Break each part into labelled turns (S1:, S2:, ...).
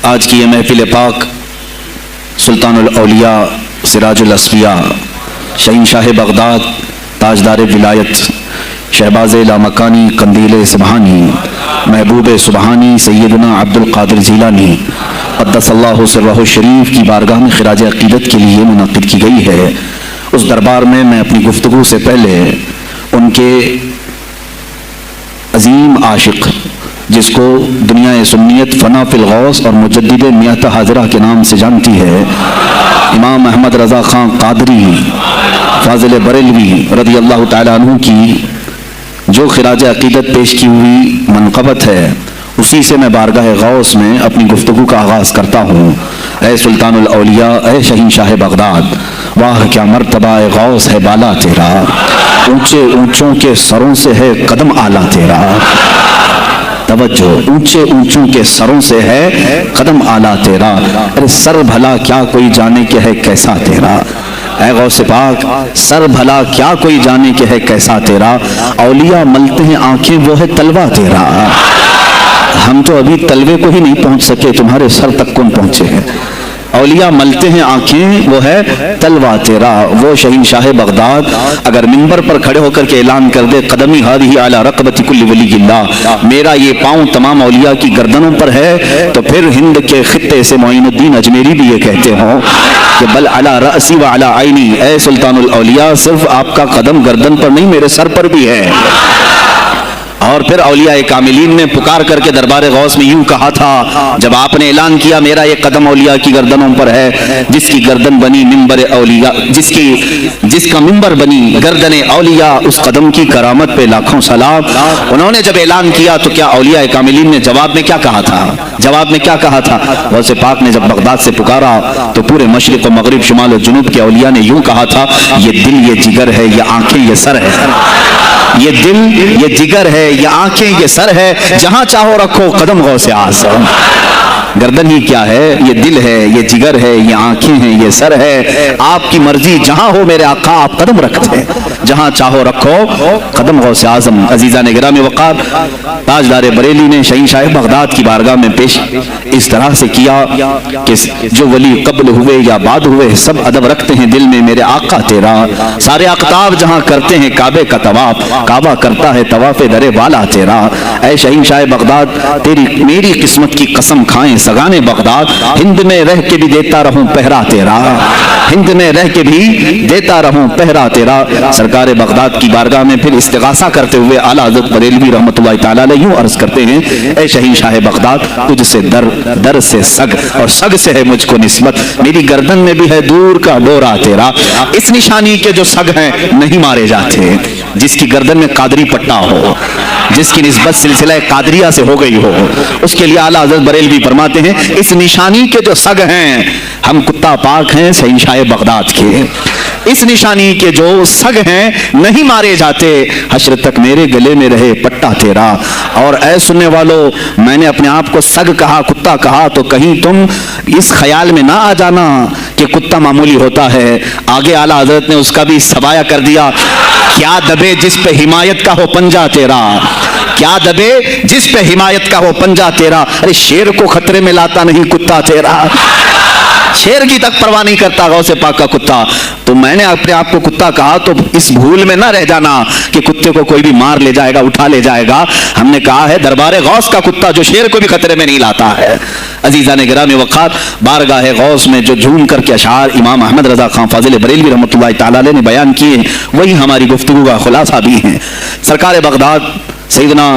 S1: آج کی یہ محفل پاک سلطان الاولیاء سراج الاسفیاء شہنشاہ بغداد تاجدار ولایت شہباز لامکانی قندیل سبحانی محبوب سبحانی سیدنا عبد القادر جیلانی قدس اللہ سرہ الشریف کی بارگاہ میں خراج عقیدت کے لیے منعقد کی گئی ہے۔ اس دربار میں میں اپنی گفتگو سے پہلے ان کے عظیم عاشق جس کو دنیا سنیت فنا فی الغوث اور مجدد میت حاضرہ کے نام سے جانتی ہے، امام احمد رضا خان قادری فاضل بریلوی رضی اللہ تعالیٰ عنہ کی جو خراج عقیدت پیش کی ہوئی منقبت ہے، اسی سے میں بارگاہ غوث میں اپنی گفتگو کا آغاز کرتا ہوں۔ اے سلطان الاولیاء، اے شہنشاہ بغداد، واہ کیا مرتبہ اے غوث ہے بالا تیرا، اونچے اونچوں کے سروں سے ہے قدم اعلیٰ تیرا۔ توجہ، اونچے اونچوں کے سروں سے ہے قدم اعلیٰ تیرا، ارے سر بھلا کیا کوئی جانے کہ ہے کیسا تیرا۔ اے غوث پاک، سر بھلا کیا کوئی جانے کہ ہے کیسا تیرا، اولیاء ملتے ہیں آنکھیں وہ ہے تلوہ تیرا۔ ہم تو ابھی تلوے کو ہی نہیں پہنچ سکے، تمہارے سر تک کون پہنچے ہیں۔ اولیاء ملتے ہیں آنکھیں وہ ہے تلوہ تیرا۔ وہ شہنشاہ بغداد اگر منبر پر کھڑے ہو کر کے اعلان کر دے قدمی ہادی علی رقبت کل ولی اللہ، میرا یہ پاؤں تمام اولیاء کی گردنوں پر ہے، تو پھر ہند کے خطے سے معین الدین اجمیری بھی یہ کہتے ہوں کہ بل علی رأسی و علی عینی، اے سلطان الاولیاء صرف آپ کا قدم گردن پر نہیں میرے سر پر بھی ہے۔ اور پھر اولیاء کاملین نے پکار کر کے دربار غوث میں یوں کہا تھا جب آپ نے اعلان کیا میرا یہ قدم اولیاء کی گردنوں پر ہے، جس کی گردن بنی منبر اولیاء، جس کا منبر بنی گردن اولیاء، اس قدم کی کرامت پہ لاکھوں سلام۔ انہوں نے جب اعلان کیا تو کیا اولیاء کاملین نے جواب میں کیا کہا تھا؟ جواب میں کیا کہا تھا؟ غوث پاک نے جب بغداد سے پکارا تو پورے مشرق و مغرب شمال و جنوب کے اولیاء نے یوں کہا تھا، یہ دل یہ جگر ہے، یہ آنکھیں یہ سر ہے۔ یہ دل یہ جگر ہے، یہ آنکھیں یہ سر ہے، جہاں چاہو رکھو قدم غوث اعظم۔ گردن ہی کیا ہے، یہ دل ہے، یہ جگر ہے، یہ آنکھیں ہیں، یہ سر ہے، آپ کی مرضی جہاں ہو میرے آقا آپ قدم رکھتے ہیں، جہاں چاہو رکھو قدم غوث اعظم۔ عزیزان گرامی وقار، تاجدار بریلی نے شہنشاہ بغداد کی بارگاہ میں پیش اس طرح سے کیا کہ جو ولی قبل ہوئے یا بعد ہوئے سب ادب رکھتے ہیں دل میں میرے آقا تیرا، سارے اقطاب جہاں کرتے ہیں کعبے کا طواف، کعبہ کرتا ہے طواف در والا تیرا۔ اے شہنشاہ بغداد، تیری میری قسمت کی قسم کھائیں سگانے بغداد، ہند میں رہ کے بھی دیتا رہوں پہرا تیرا، ہند میں رہ کے بھی دیتا رہوں پہرا تیرا۔ سرکار بغداد کی بارگاہ میں پھر استغاثہ کرتے ہوئے اعلیٰ حضرت بریلوی رحمۃ اللہ تعالیٰ علیہ یوں عرض کرتے ہیں، اے شہنشاہ بغداد، تجھ سے در، در سے سگ، اور سگ سے ہے مجھ کو نسبت، میری گردن میں بھی ہے دور کا ڈورا تیرا۔ اس نشانی کے جو سگ ہیں نہیں مارے جاتے، جس کی گردن میں قادری پٹا ہو، جس کی نسبت سلسلہ قادریہ سے ہو گئی ہو، اس کے لیے اعلیٰ حضرت بریلوی فرماتے ہیں اس نشانی کے جو سگ ہیں، ہم کتا پاک ہیں شہنشاہ بغداد کے، اس نشانی کے جو سگ ہیں نہیں مارے جاتے، حشر تک میرے گلے میں رہے پٹا تیرا۔ اور اے سننے والو، میں نے اپنے آپ کو سگ کہا، کتا کہا، تو کہیں تم اس خیال میں نہ آ جانا کہ کتا معمولی ہوتا ہے۔ آگے اعلیٰ حضرت نے اس کا بھی سبایا کر دیا، کیا دبے جس پہ حمایت کا ہو پنجہ تیرا، کیا دبے جس پہ حمایت کا ہو پنجہ تیرا۔ ارے شیر کو خطرے میں لاتا نہیں کتا تیرا، شیر کی تک پرواہ نہیں کرتا غوث پاک کا کتا۔ تو میں نے اپنے آپ کو کتا کہا تو اس بھول میں نہ رہ جانا کہ کتے کو کوئی بھی مار لے جائے گا، اٹھا لے جائے گا۔ ہم نے کہا ہے دربار غوث کا کتا جو شیر کو بھی خطرے میں نہیں لاتا ہے۔ عزیزان گرامی وقار، بارگاہ غوث میں جو جھوم کر کے اشعار امام احمد رضا خان فاضل بریلوی رحمۃ اللہ تعالیٰ علیہ نے بیان کیے ہیں، وہی ہماری گفتگو کا خلاصہ بھی ہیں۔ سرکار بغداد سیدنا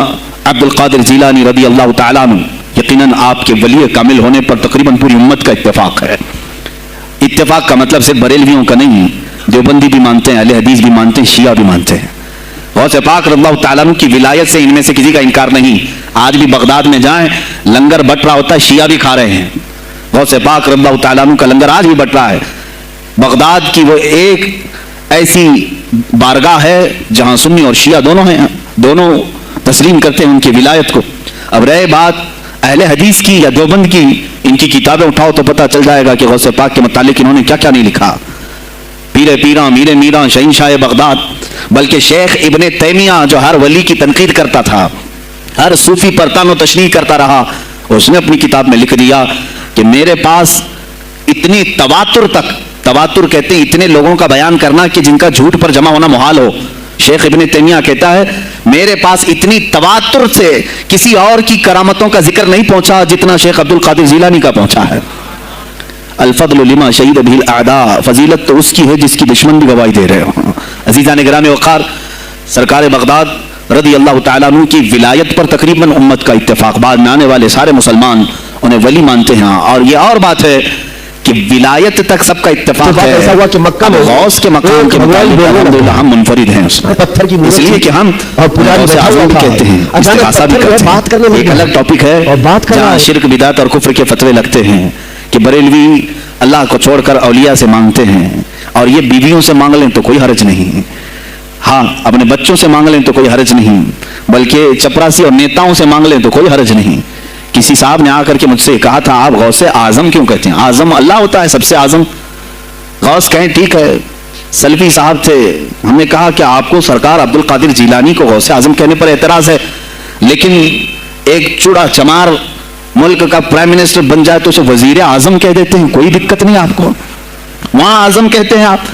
S1: عبد القادر جیلانی رضی اللہ تعالیٰ عنہ، یقیناً آپ کے ولی کامل ہونے پر تقریباً پوری امت کا اتفاق ہے۔ اتفاق کا مطلب صرف بریلویوں کا نہیں، دیوبندی بھی مانتے ہیں، اہل حدیث بھی مانتے ہیں، شیعہ بھی مانتے ہیں۔ غوث پاک رضی اللہ تعالیٰ عنہ کی ولایت سے ان میں سے کسی کا انکار نہیں۔ آج بھی بغداد میں جائیں لنگر بٹ رہا ہوتا ہے، شیعہ بھی کھا رہے ہیں۔ غوث پاک رضی اللہ تعالیٰ عنہ کا لنگر آج بھی بٹ رہا ہے۔ بغداد کی وہ ایک ایسی بارگاہ ہے جہاں سنی اور شیعہ دونوں ہیں، دونوں تسلیم کرتے ہیں ان کی ولایت کو۔ اب رہے بات اہل حدیث کی یا دیوبند کی، ان کی کتابیں اٹھاؤ تو پتہ چل جائے گا کہ غوث پاک کے متعلق انہوں نے کیا کیا نہیں لکھا۔ پیر پیراں، میر میراں، شہنشاہ بغداد، بلکہ شیخ ابن تیمیہ جو ہر ولی کی تنقید کرتا تھا، ہر صوفی پر تان و تشریح کرتا رہا، اس نے اپنی کتاب میں لکھ دیا کہ میرے پاس اتنی تواتر تک، تواتر کہتے ہیں اتنے لوگوں کا بیان کرنا کہ جن کا جھوٹ پر جمع ہونا محال ہو. شیخ ابن تیمیہ کہتا ہے میرے پاس اتنی تواتر سے کسی اور کی کرامتوں کا ذکر نہیں پہنچا جتنا شیخ عبد القادر جیلانی کا پہنچا ہے. الفضل لما شہید به الاعداء، فضیلت تو اس کی ہے جس کی دشمن بھی گواہی دے رہے ہوں. عزیزان گرامی وقار، سرکار بغداد رضی اللہ تعالیٰ عنہ کی ولایت پر تقریباً امت کا اتفاق، بعد میں آنے والے سارے مسلمان انہیں ولی مانتے ہیں. اور یہ اور بات ہے کہ ولایت تک سب کا اتفاق ہے.
S2: ایسا ہوا کہ مکہ میں
S1: غوث کے مقام کے متعلق الحمدللہ ہم منفرد ہیں اس میں، اس لیے کہ ہم غوث اعظم بھی کہتے ہیں، استغاثہ بھی کرتے ہیں. ایک الگ ٹاپک ہے جہاں شرک بدعت اور کفر کے فتوے لگتے ہیں کہ بریلوی اللہ کو چھوڑ کر اولیاء سے مانگتے ہیں، اور یہ بیویوں سے مانگ لیں تو کوئی حرج نہیں، ہاں اپنے بچوں سے مانگ لیں تو کوئی حرج نہیں، بلکہ چپراسی اور نیتاؤں سے مانگ لیں تو کوئی حرج نہیں. کسی صاحب نے آ کر کے مجھ سے کہا تھا آپ غوث اعظم کیوں کہتے ہیں؟ اعظم اللہ ہوتا ہے سب سے اعظم. غوث کہیں ٹھیک ہے. سلفی صاحب تھے، ہم نے کہا کہ آپ کو سرکار عبد القادر جیلانی کو غوث اعظم کہنے پر اعتراض ہے، لیکن ایک چوڑا چمار ملک کا پرائم منسٹر بن جائے تو اسے وزیر اعظم کہہ دیتے ہیں، کوئی دقت نہیں آپ کو. وہاں اعظم کہتے ہیں آپ،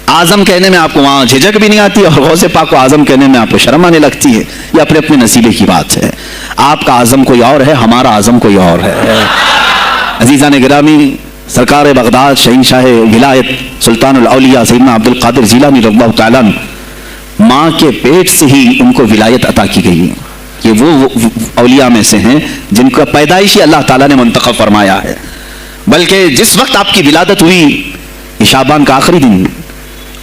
S1: اعظم کہنے میں آپ کو وہاں جھجک بھی نہیں آتی، اور غوث پاک کو اعظم کہنے میں آپ کو شرم آنے لگتی ہے. یہ اپنے اپنے نصیبے کی بات ہے. آپ کا اعظم کوئی اور ہے، ہمارا اعظم کوئی اور ہے. عزیزان گرامی، سرکار بغداد شہنشاہ ولایت سلطان الاولیاء سیدنا عبد القادر جیلانی رضی اللہ تعالیٰ عنہ، ماں کے پیٹ سے ہی ان کو ولایت عطا کی گئی. یہ وہ اولیاء میں سے ہیں جن کا پیدائشی اللہ تعالیٰ نے منتخب فرمایا ہے. بلکہ جس وقت آپ کی ولادت ہوئی شعبان کا آخری دن،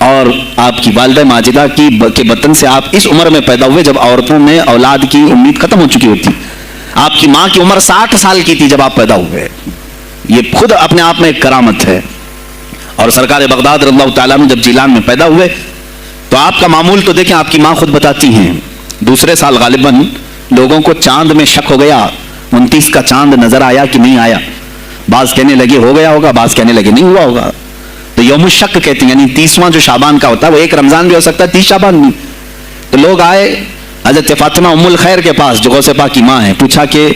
S1: اور آپ کی والدہ ماجدہ کے بطن سے آپ اس عمر میں پیدا ہوئے جب عورتوں میں اولاد کی امید ختم ہو چکی ہوتی. آپ کی ماں کی عمر 60 سال کی تھی جب آپ پیدا ہوئے. یہ خود اپنے آپ میں ایک کرامت ہے. اور سرکار بغداد رضی اللہ تعالیٰ عنہ جب جیلان میں پیدا ہوئے تو آپ کا معمول تو دیکھیں، آپ کی ماں خود بتاتی ہیں دوسرے سال غالباً لوگوں کو چاند میں شک ہو گیا، 29 کا چاند نظر آیا کہ نہیں آیا. بعض کہنے لگے ہو گیا ہوگا، بعض کہنے لگے نہیں ہوا ہوگا. تو یوم الشک کہتے ہیں، یعنی 30واں جو شعبان کا ہوتا ہے وہ ایک رمضان بھی ہو سکتا ہے، 30 شعبان بھی. تو لوگ آئے حضرت فاطمہ ام الخیر کے پاس جو غوث پاک کی ماں ہے، پوچھا کہ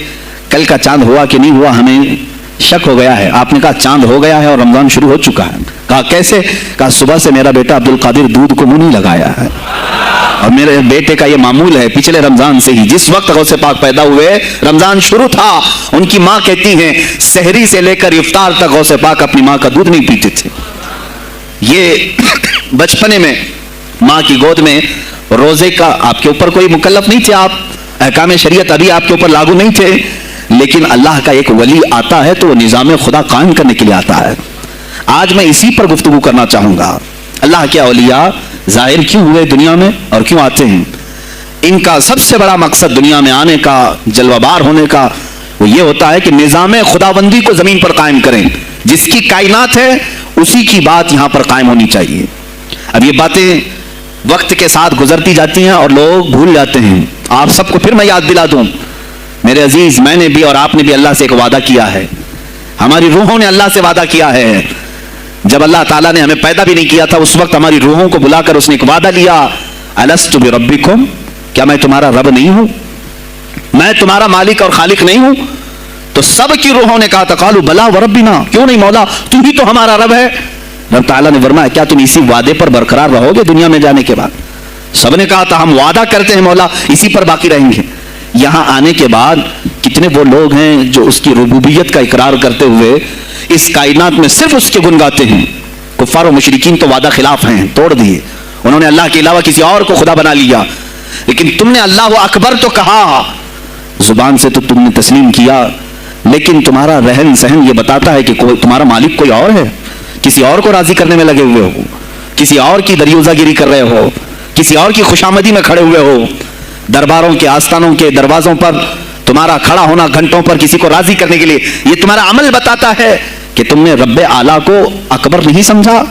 S1: کل کا چاند ہوا کہ نہیں ہوا، ہمیں شک ہو گیا ہے. آپ نے کہا چاند ہو گیا ہے اور رمضان شروع ہو چکا ہے. کہا کیسے؟ کہا صبح سے میرا بیٹا عبد القادر دودھ کو منہ نہیں لگایا ہے، اور میرے بیٹے کا یہ معمول ہے پچھلے رمضان سے ہی، جس وقت غوث پاک پیدا ہوئے رمضان شروع تھا. ان کی ماں کہتی ہیں سحری سے لے کر افطار تک غوث پاک اپنی ماں کا دودھ نہیں پیتے تھے. یہ بچپنے میں ماں کی گود میں روزے کا آپ کے اوپر کوئی مکلف نہیں تھے، آپ احکام شریعت ابھی آپ کے اوپر لاگو نہیں تھے، لیکن اللہ کا ایک ولی آتا ہے تو وہ نظام خدا قائم کرنے کے لیے آتا ہے. آج میں اسی پر گفتگو کرنا چاہوں گا. اللہ کے اولیاء ظاہر کیوں ہوئے دنیا میں اور کیوں آتے ہیں؟ ان کا سب سے بڑا مقصد دنیا میں آنے کا، جلوہ بار ہونے کا، وہ یہ ہوتا ہے کہ نظام خداوندی کو زمین پر قائم کریں. جس کی کائنات ہے اسی کی بات یہاں پر قائم ہونی چاہیے. اب یہ باتیں وقت کے ساتھ گزرتی جاتی ہیں اور لوگ بھول جاتے ہیں. آپ سب کو پھر میں یاد دلا دوں، میرے عزیز، میں نے بھی اور آپ نے بھی اللہ سے ایک وعدہ کیا ہے. ہماری روحوں نے اللہ سے وعدہ کیا ہے. جب اللہ تعالیٰ نے ہمیں پیدا بھی نہیں کیا تھا اس وقت ہماری روحوں کو بلا کر اس نے ایک وعدہ لیا، الست بربکم، کیا میں تمہارا رب نہیں ہوں؟ میں تمہارا مالک اور خالق نہیں ہوں؟ تو سب کی روحوں نے کہا تھا قالوا بلا وربنا، کیوں نہیں مولا، تم ہی تو ہمارا رب ہے. رب تعالیٰ نے فرمایا کیا تم اسی وعدے پر برقرار رہو گے دنیا میں جانے کے بعد؟ سب نے کہا تھا ہم وعدہ کرتے ہیں مولا اسی پر باقی رہیں گے. یہاں آنے کے بعد کتنے وہ لوگ ہیں جو اس کی ربوبیت کا اقرار کرتے ہوئے اس کائنات میں صرف اس کے گن گاتے ہیں. کفار و مشرکین تو وعدہ خلاف ہیں، توڑ دیے، انہوں نے اللہ کے علاوہ کسی اور کو خدا بنا لیا. لیکن تم نے اللہ اکبر تو کہا، زبان سے تو تم نے تسلیم کیا، لیکن تمہارا رہن سہن یہ بتاتا ہے کہ تمہارا مالک کوئی اور ہے. کسی اور کو راضی کرنے میں لگے ہوئے ہو، کسی اور کی دریوزہ گیری کر رہے ہو، کسی اور کی خوشامدی میں کھڑے ہوئے ہو. درباروں کے آستانوں کے دروازوں پر تمہارا کھڑا ہونا گھنٹوں پر کسی کو راضی کرنے کے لیے، یہ تمہارا عمل بتاتا ہے کہ تم نے رب اعلیٰ کو اکبر نہیں سمجھا.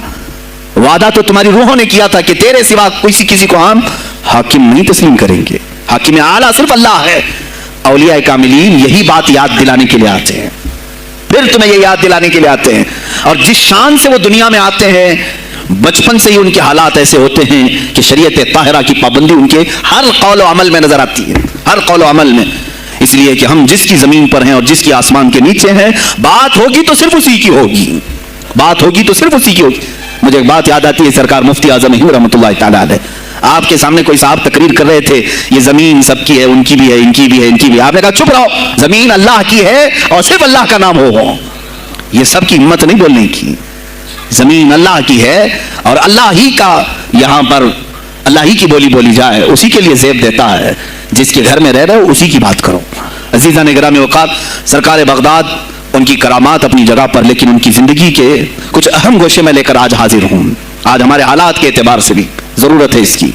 S1: وعدہ تو تمہاری روحوں نے کیا تھا کہ تیرے سوا کسی کو ہم حاکم نہیں تسلیم کریں گے، حاکم اعلیٰ صرف اللہ ہے. اولیاء کاملین یہی بات یاد دلانے کے لیے آتے ہیں، پھر تمہیں یہ یاد دلانے کے لیے آتے ہیں. اور جس شان سے وہ دنیا میں آتے ہیں بچپن سے ہی ان کے حالات ایسے ہوتے ہیں کہ شریعت طاہرہ کی پابندی ان کے ہر قول و عمل میں نظر آتی ہے. ہر قول و عمل میں اس لیے کہ ہم جس کی زمین پر ہیں اور جس کی آسمان کے نیچے ہیں، بات ہوگی تو صرف اسی کی ہوگی، بات ہوگی تو صرف اسی کی ہوگی۔ مجھے ایک بات یاد آتی ہے، سرکار مفتی اعظم ہند رحمۃ اللہ تعالیٰ علیہ، آپ کے سامنے کوئی صاحب تقریر کر رہے تھے، یہ زمین سب کی ہے، ان کی بھی ہے، ان کی بھی ہے، ان کی بھی ہے۔ آپ نے کہا چپ رہو، زمین اللہ کی ہے اور صرف اللہ کا نام ہو۔ یہ سب کی ہمت نہیں بولنے کی، زمین اللہ کی ہے اور اللہ ہی کا، یہاں پر اللہ ہی کی بولی بولی جائے، اسی کے لیے زیب دیتا ہے۔ جس کے گھر میں رہ رہے ہو اسی کی بات کرو۔ عزیزان گرامی اوقات، سرکار بغداد، ان کی کرامات اپنی جگہ پر، لیکن ان کی زندگی کے کچھ اہم گوشے میں لے کر آج حاضر ہوں۔ آج ہمارے حالات کے اعتبار سے بھی ضرورت ہے اس کی۔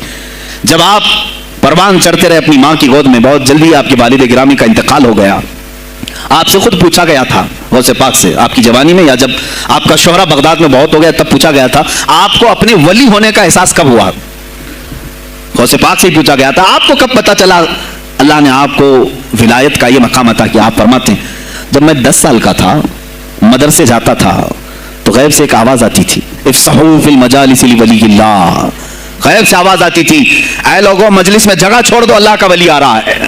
S1: جب آپ پروان چڑھتے رہے اپنی ماں کی گود میں، بہت جلدی آپ کے والد گرامی کا انتقال ہو گیا۔ آپ سے خود پوچھا گیا تھا غوث پاک سے، آپ کی جوانی میں یا جب آپ کا شہرہ بغداد میں بہت ہو گیا تب پوچھا گیا تھا، آپ کو اپنے ولی ہونے کا احساس کب ہوا؟ غوث پاک سے ہی پوچھا گیا تھا، آپ کو کب پتا چلا اللہ نے آپ کو ولایت کا یہ مقام عطا کیا؟ آپ فرماتے ہیں جب میں 10 سال کا تھا، مدرسے جاتا تھا تو غیب سے ایک آواز آتی تھی، افصحوا فی المجالس لولی اللہ، غیب سے آواز آتی تھی، اے لوگوں مجلس میں جگہ چھوڑ دو، اللہ کا ولی آ رہا ہے۔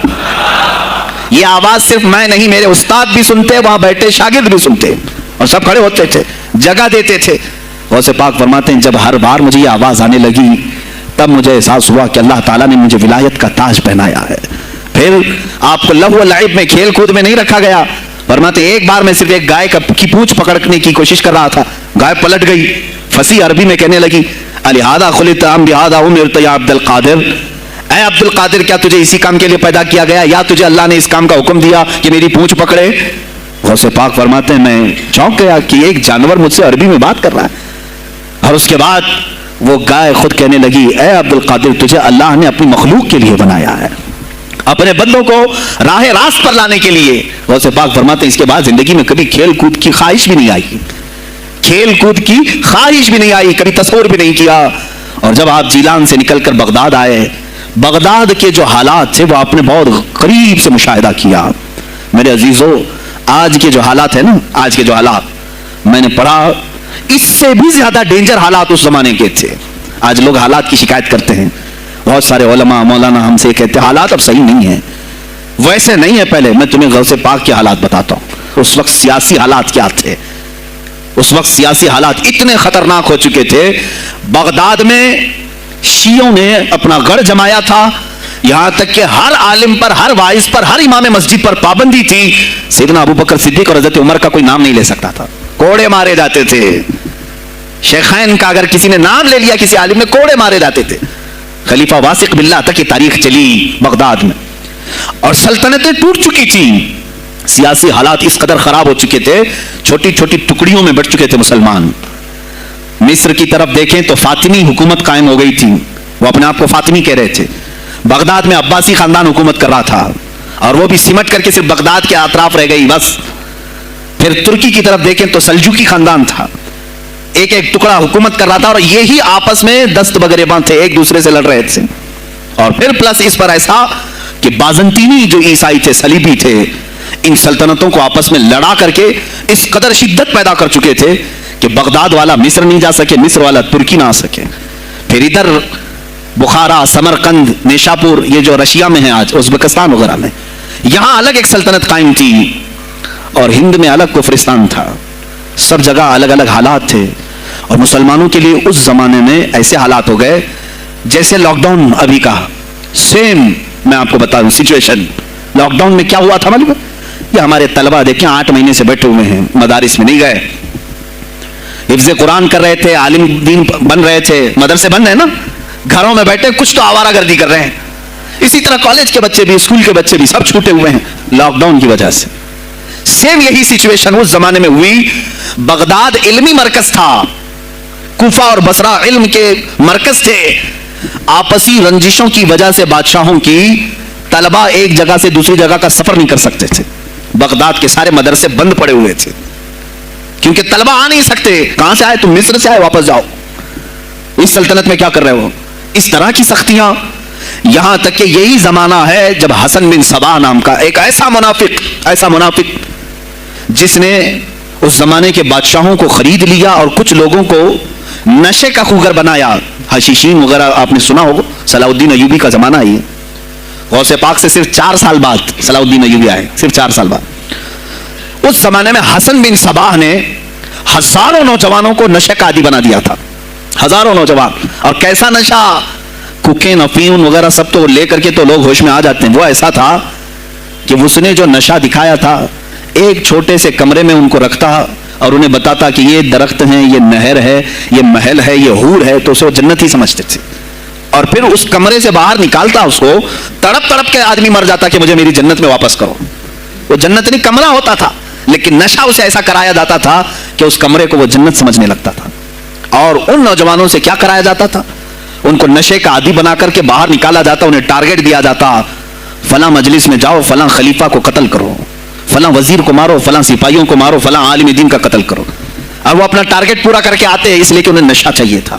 S1: یہ آواز صرف میں نہیں، میرے استاد بھی سنتے، وہاں بیٹھے شاگرد بھی سنتے اور سب کھڑے ہوتے تھے، جگہ دیتے تھے۔ غوث پاک فرماتے ہیں جب ہر بار مجھے یہ آواز آنے لگی تب مجھے احساس ہوا کہ اللہ تعالیٰ نے مجھے ولایت کا تاج پہنایا ہے۔ پھر آپ کو لہو و لعب میں، کھیل کود میں نہیں رکھا گیا۔ فرماتے ایک بار میں صرف ایک گائے کی پونچھ پکڑنے کی کوشش کر رہا تھا، گائے پلٹ گئی، فصیح عربی میں کہنے لگی الہذا خلقت ام بہذا امرت یا عبد القادر، اے عبد القادر کیا تجھے اسی کام کے لیے پیدا کیا گیا یا تجھے اللہ نے اس کام کا حکم دیا کہ میری پونچھ پکڑے؟ غوث پاک فرماتے ہیں میں چونک گیا کہ ایک جانور مجھ سے عربی میں بات کر رہا ہے۔ اور اس کے بعد وہ گائے خود کہنے لگی اے عبد القادر تجھے اللہ نے اپنی مخلوق کے لیے بنایا ہے، اپنے بندوں کو راہ راست پر لانے کے لیے۔ غوث پاک فرماتے ہیں اس کے بعد زندگی میں کبھی کھیل کود کی خواہش بھی نہیں آئی، کھیل کود کی خواہش بھی نہیں آئی، کبھی تصور بھی نہیں کیا۔ اور جب آپ جیلان سے نکل کر بغداد آئے، بغداد کے جو حالات تھے وہ آپ نے بہت قریب سے مشاہدہ کیا۔ میرے عزیزو، آج کے جو حالات ہیں نا، آج کے جو حالات میں نے پڑھا، اس سے بھی زیادہ ڈینجر حالات اس زمانے کے تھے۔ آج لوگ حالات کی شکایت کرتے ہیں، بہت سارے علماء مولانا ہم سے کہتے ہیں حالات اب صحیح نہیں ہیں، ویسے نہیں ہے پہلے۔ میں تمہیں غوث پاک کے حالات بتاتا ہوں، اس وقت سیاسی حالات کیا تھے۔ اس وقت سیاسی حالات اتنے خطرناک ہو چکے تھے، بغداد میں شیعوں نے اپنا گڑھ جمایا تھا، یہاں تک کہ ہر عالم پر، ہر وائز پر، ہر امام مسجد پر پابندی تھی۔ سیدنا ابو بکر صدیق اور حضرت عمر کا کوئی نام نہیں لے سکتا تھا، کوڑے مارے جاتے تھے۔ شیخین کا اگر کسی نے نام لے لیا کسی عالم نے، کوڑے مارے جاتے تھے۔ خلیفہ واثق باللہ تک کی تاریخ چلی بغداد میں، اور سلطنتیں ٹوٹ چکی تھیں۔ سیاسی حالات اس قدر خراب ہو چکے تھے، چھوٹی چھوٹی ٹکڑیوں میں بٹ چکے تھے مسلمان۔ مصر کی طرف دیکھیں تو فاطمی حکومت قائم ہو گئی تھی، وہ اپنے آپ کو فاطمی کہہ رہے تھے۔ بغداد میں عباسی خاندان حکومت کر رہا تھا، اور وہ بھی سمٹ کر کے صرف بغداد کے اطراف رہ گئی بس۔ پھر ترکی کی طرف دیکھیں تو سلجوقی خاندان تھا، ایک ایک ٹکڑا حکومت کر رہا تھا، اور یہی آپس میں دست بگریباں تھے، ایک دوسرے سے لڑ رہے تھے۔ اور پھر پلس اس پر ایسا کہ بازنطینی جو عیسائی تھے، صلیبی تھے، ان سلطنتوں کو آپس میں لڑا کر کے اس قدر شدت پیدا کر چکے تھے کہ بغداد والا مصر نہیں جا سکے، مصر والا ترکی نہ آ سکے۔ پھر ادھر بخارا، سمرقند، نیشاپور، یہ جو رشیا میں ہیں آج، ازبکستان وغیرہ میں، یہاں الگ ایک سلطنت قائم تھی، اور ہند میں الگ کفرستان تھا۔ سب جگہ الگ الگ حالات تھے، اور مسلمانوں کے لیے اس زمانے میں ایسے حالات ہو گئے جیسے لاک ڈاؤن ابھی کا سیم۔ میں آپ کو بتا دوں سچویشن، لاک ڈاؤن میں کیا ہوا تھا معلوم ہے؟ یہ ہمارے طلبہ دیکھیں 8 مہینے سے بیٹھے ہوئے ہیں، مدارس میں نہیں گئے، حفظ قرآن کر رہے تھے، عالم دین بن رہے تھے، مدرسے بن رہے ہیں نا، گھروں میں بیٹھے کچھ تو آوارہ گردی کر رہے ہیں۔ اسی طرح کالج کے بچے بھی، اسکول کے بچے بھی، سب چھوٹے ہوئے ہیں لاک ڈاؤن کی وجہ سے۔ سیم یہی سچویشن اس زمانے میں ہوئی۔ بغداد علمی مرکز تھا، کوفہ اور بصرہ علم کے مرکز تھے۔ آپسی رنجشوں کی وجہ سے بادشاہوں کی طلبہ ایک جگہ سے دوسری جگہ کا سفر نہیں کر سکتے تھے، بغداد کے سارے مدرسے بند پڑے ہوئے تھے، کیونکہ طلبہ آ نہیں سکتے۔ کہاں سے آئے تم؟ مصر سے آئے، واپس جاؤ، اس سلطنت میں کیا کر رہے ہو؟ اس طرح کی سختیاں، یہاں تک کہ یہی زمانہ ہے جب حسن بن صباح نام کا ایک ایسا منافق جس نے اس زمانے کے بادشاہوں کو خرید لیا اور کچھ لوگوں کو نشے کا خوگر بنایا، حشیشین وغیرہ آپ نے سنا ہوگا، صلاح الدین ایوبی کا زمانہ ہی ہے، غوث پاک سے صرف 4 سال بعد صلاح الدین ایوبی آئے, صرف 4 سال بعد. اس زمانے میں حسن بن صباح نے ہزاروں نوجوانوں کو نشے کا عادی بنا دیا تھا, ہزاروں نوجوان. اور کیسا نشہ, کوکین افیون وغیرہ سب تو لے کر کے تو لوگ ہوش میں آ جاتے ہیں. وہ ایسا تھا کہ اس نے جو نشہ دکھایا تھا, ایک چھوٹے سے کمرے میں ان کو رکھتا اور انہیں بتاتا کہ یہ درخت ہیں, یہ نہر ہے, یہ محل ہے, یہ حور ہے, تو اسے وہ جنت ہی سمجھتے تھے. اور پھر اس کمرے سے باہر نکالتا اس کو, تڑپ تڑپ کے آدمی مر جاتا کہ مجھے میری جنت میں واپس کرو. وہ جنت نہیں کمرہ ہوتا تھا, لیکن نشہ اسے ایسا کرایا جاتا تھا کہ اس کمرے کو وہ جنت سمجھنے لگتا تھا. اور ان نوجوانوں سے کیا کرایا جاتا تھا, ان کو نشے کا عادی بنا کر کے باہر نکالا جاتا, انہیں ٹارگٹ دیا جاتا, فلاں مجلس میں جاؤ, فلاں خلیفہ کو قتل کرو, فلاں وزیر کو مارو, فلاں سپاہیوں کو مارو, فلاں عالم دین کا قتل کرو. اور وہ اپنا ٹارگٹ پورا کر کے آتے ہیں اس لیے کہ انہیں نشہ چاہیے تھا.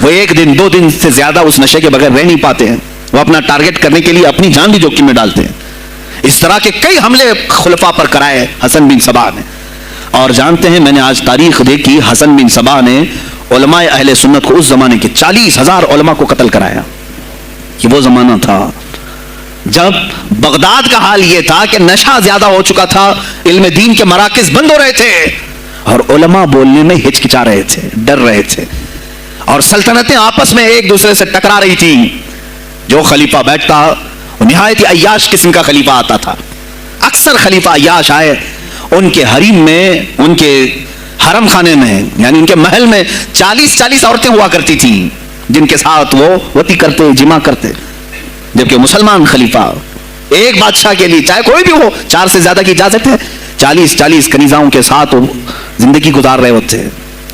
S1: وہ 1 دن 2 دن سے زیادہ اس نشے کے بغیر رہ نہیں پاتے ہیں, وہ اپنا ٹارگٹ کرنے کے لیے اپنی جان بھی جوخم میں ڈالتے ہیں. اس طرح کے کئی حملے خلفاء پر کرائے حسن بن صباح نے. اور جانتے ہیں, میں نے آج تاریخ دیکھی, حسن بن صباح نے علماء اہل سنت کو اس زمانے کے 40,000 علماء کو قتل کرایا. کہ وہ زمانہ تھا جب بغداد کا حال یہ تھا کہ نشہ زیادہ ہو چکا تھا, علم دین کے مراکز بند ہو رہے تھے, اور علماء بولنے میں ہچکچا رہے تھے, ڈر رہے تھے, اور سلطنتیں آپس میں ایک دوسرے سے ٹکرا رہی تھی. جو خلیفہ بیٹھتا نہایت عیاش قسم کا خلیفہ آتا تھا. اکثر خلیفہ عیاش آئے, ان کے حریم میں, ان کے حرم خانے میں, یعنی ان کے محل میں 40 عورتیں ہوا کرتی تھیں جن کے ساتھ وہ وطی کرتے, جمع کرتے. جبکہ مسلمان خلیفہ ایک بادشاہ کے لیے چاہے کوئی بھی ہو 4 سے زیادہ کی اجازت ہے, 40 کنیزاؤں کے ساتھ وہ زندگی گزار رہے ہوتے.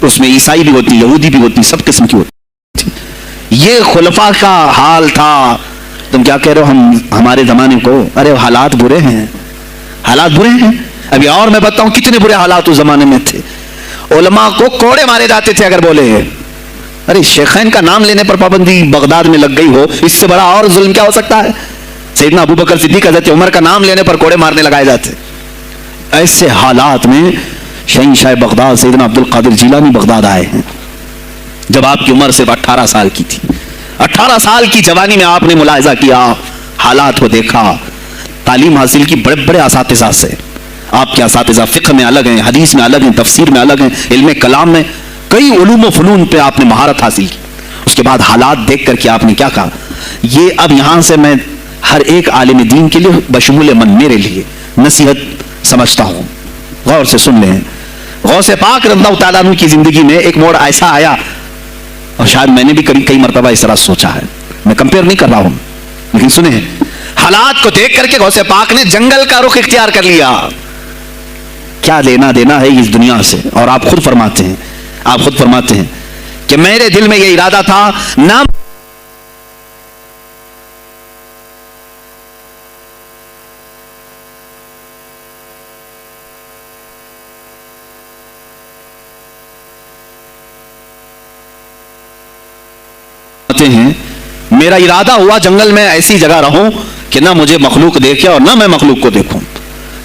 S1: اس میں عیسائی بھی ہوتی, یہودی بھی ہوتی, سب قسم کی ہوتی. یہ خلفاء کا حال تھا. تم کیا کہہ رہے ہو ہمارے زمانے کو, ارے حالات برے ہیں, حالات برے ہیں. ابھی اور میں بتاؤں کتنے برے حالات اس زمانے میں تھے. علماء کو کوڑے مارے جاتے تھے اگر بولے. ارے شیخین کا نام لینے پر پابندی بغداد میں لگ گئی ہو, اس سے بڑا اور ظلم کیا ہو سکتا ہے. سیدنا ابو بکر صدیق حضرت عمر کا نام لینے پر کوڑے مارنے لگائے جاتے. ایسے حالات میں شہنشاہ بغداد سیدنا عبد القادر جیلانی بغداد آئے ہیں جب آپ کی عمر صرف 18 سال کی تھی. 18 سال کی جوانی میں آپ نے ملاحظہ کیا, حالات کو دیکھا, تعلیم حاصل کی بڑے بڑے اساتذہ سے. آپ کے اساتذہ فقہ میں الگ ہیں, حدیث میں الگ ہیں, تفسیر میں الگ ہیں, علم کلام میں, کئی علوم و فنون پہ آپ نے مہارت حاصل کی. اس کے بعد حالات دیکھ کر کے آپ نے کیا کہا, یہ اب یہاں سے میں ہر ایک عالم دین کے لیے بشمول من میرے لیے نصیحت سمجھتا ہوں, غور سے سن لیں. غوث پاک رضی اللہ تعالیٰ عنہ کی زندگی میں ایک موڑ ایسا آیا, اور شاید میں نے بھی کئی مرتبہ اس طرح سوچا ہے, میں کمپیئر نہیں کر رہا ہوں, لیکن سنیں, حالات کو دیکھ کر کے غوث پاک نے جنگل کا رخ اختیار کر لیا. کیا لینا دینا ہے اس دنیا سے. اور آپ خود فرماتے ہیں کہ میرے دل میں یہ ارادہ تھا, نہ ہیں, میرا ارادہ ہوا جنگل میں ایسی جگہ رہوں کہ نہ مجھے مخلوق دیکھے اور نہ میں مخلوق کو دیکھوں,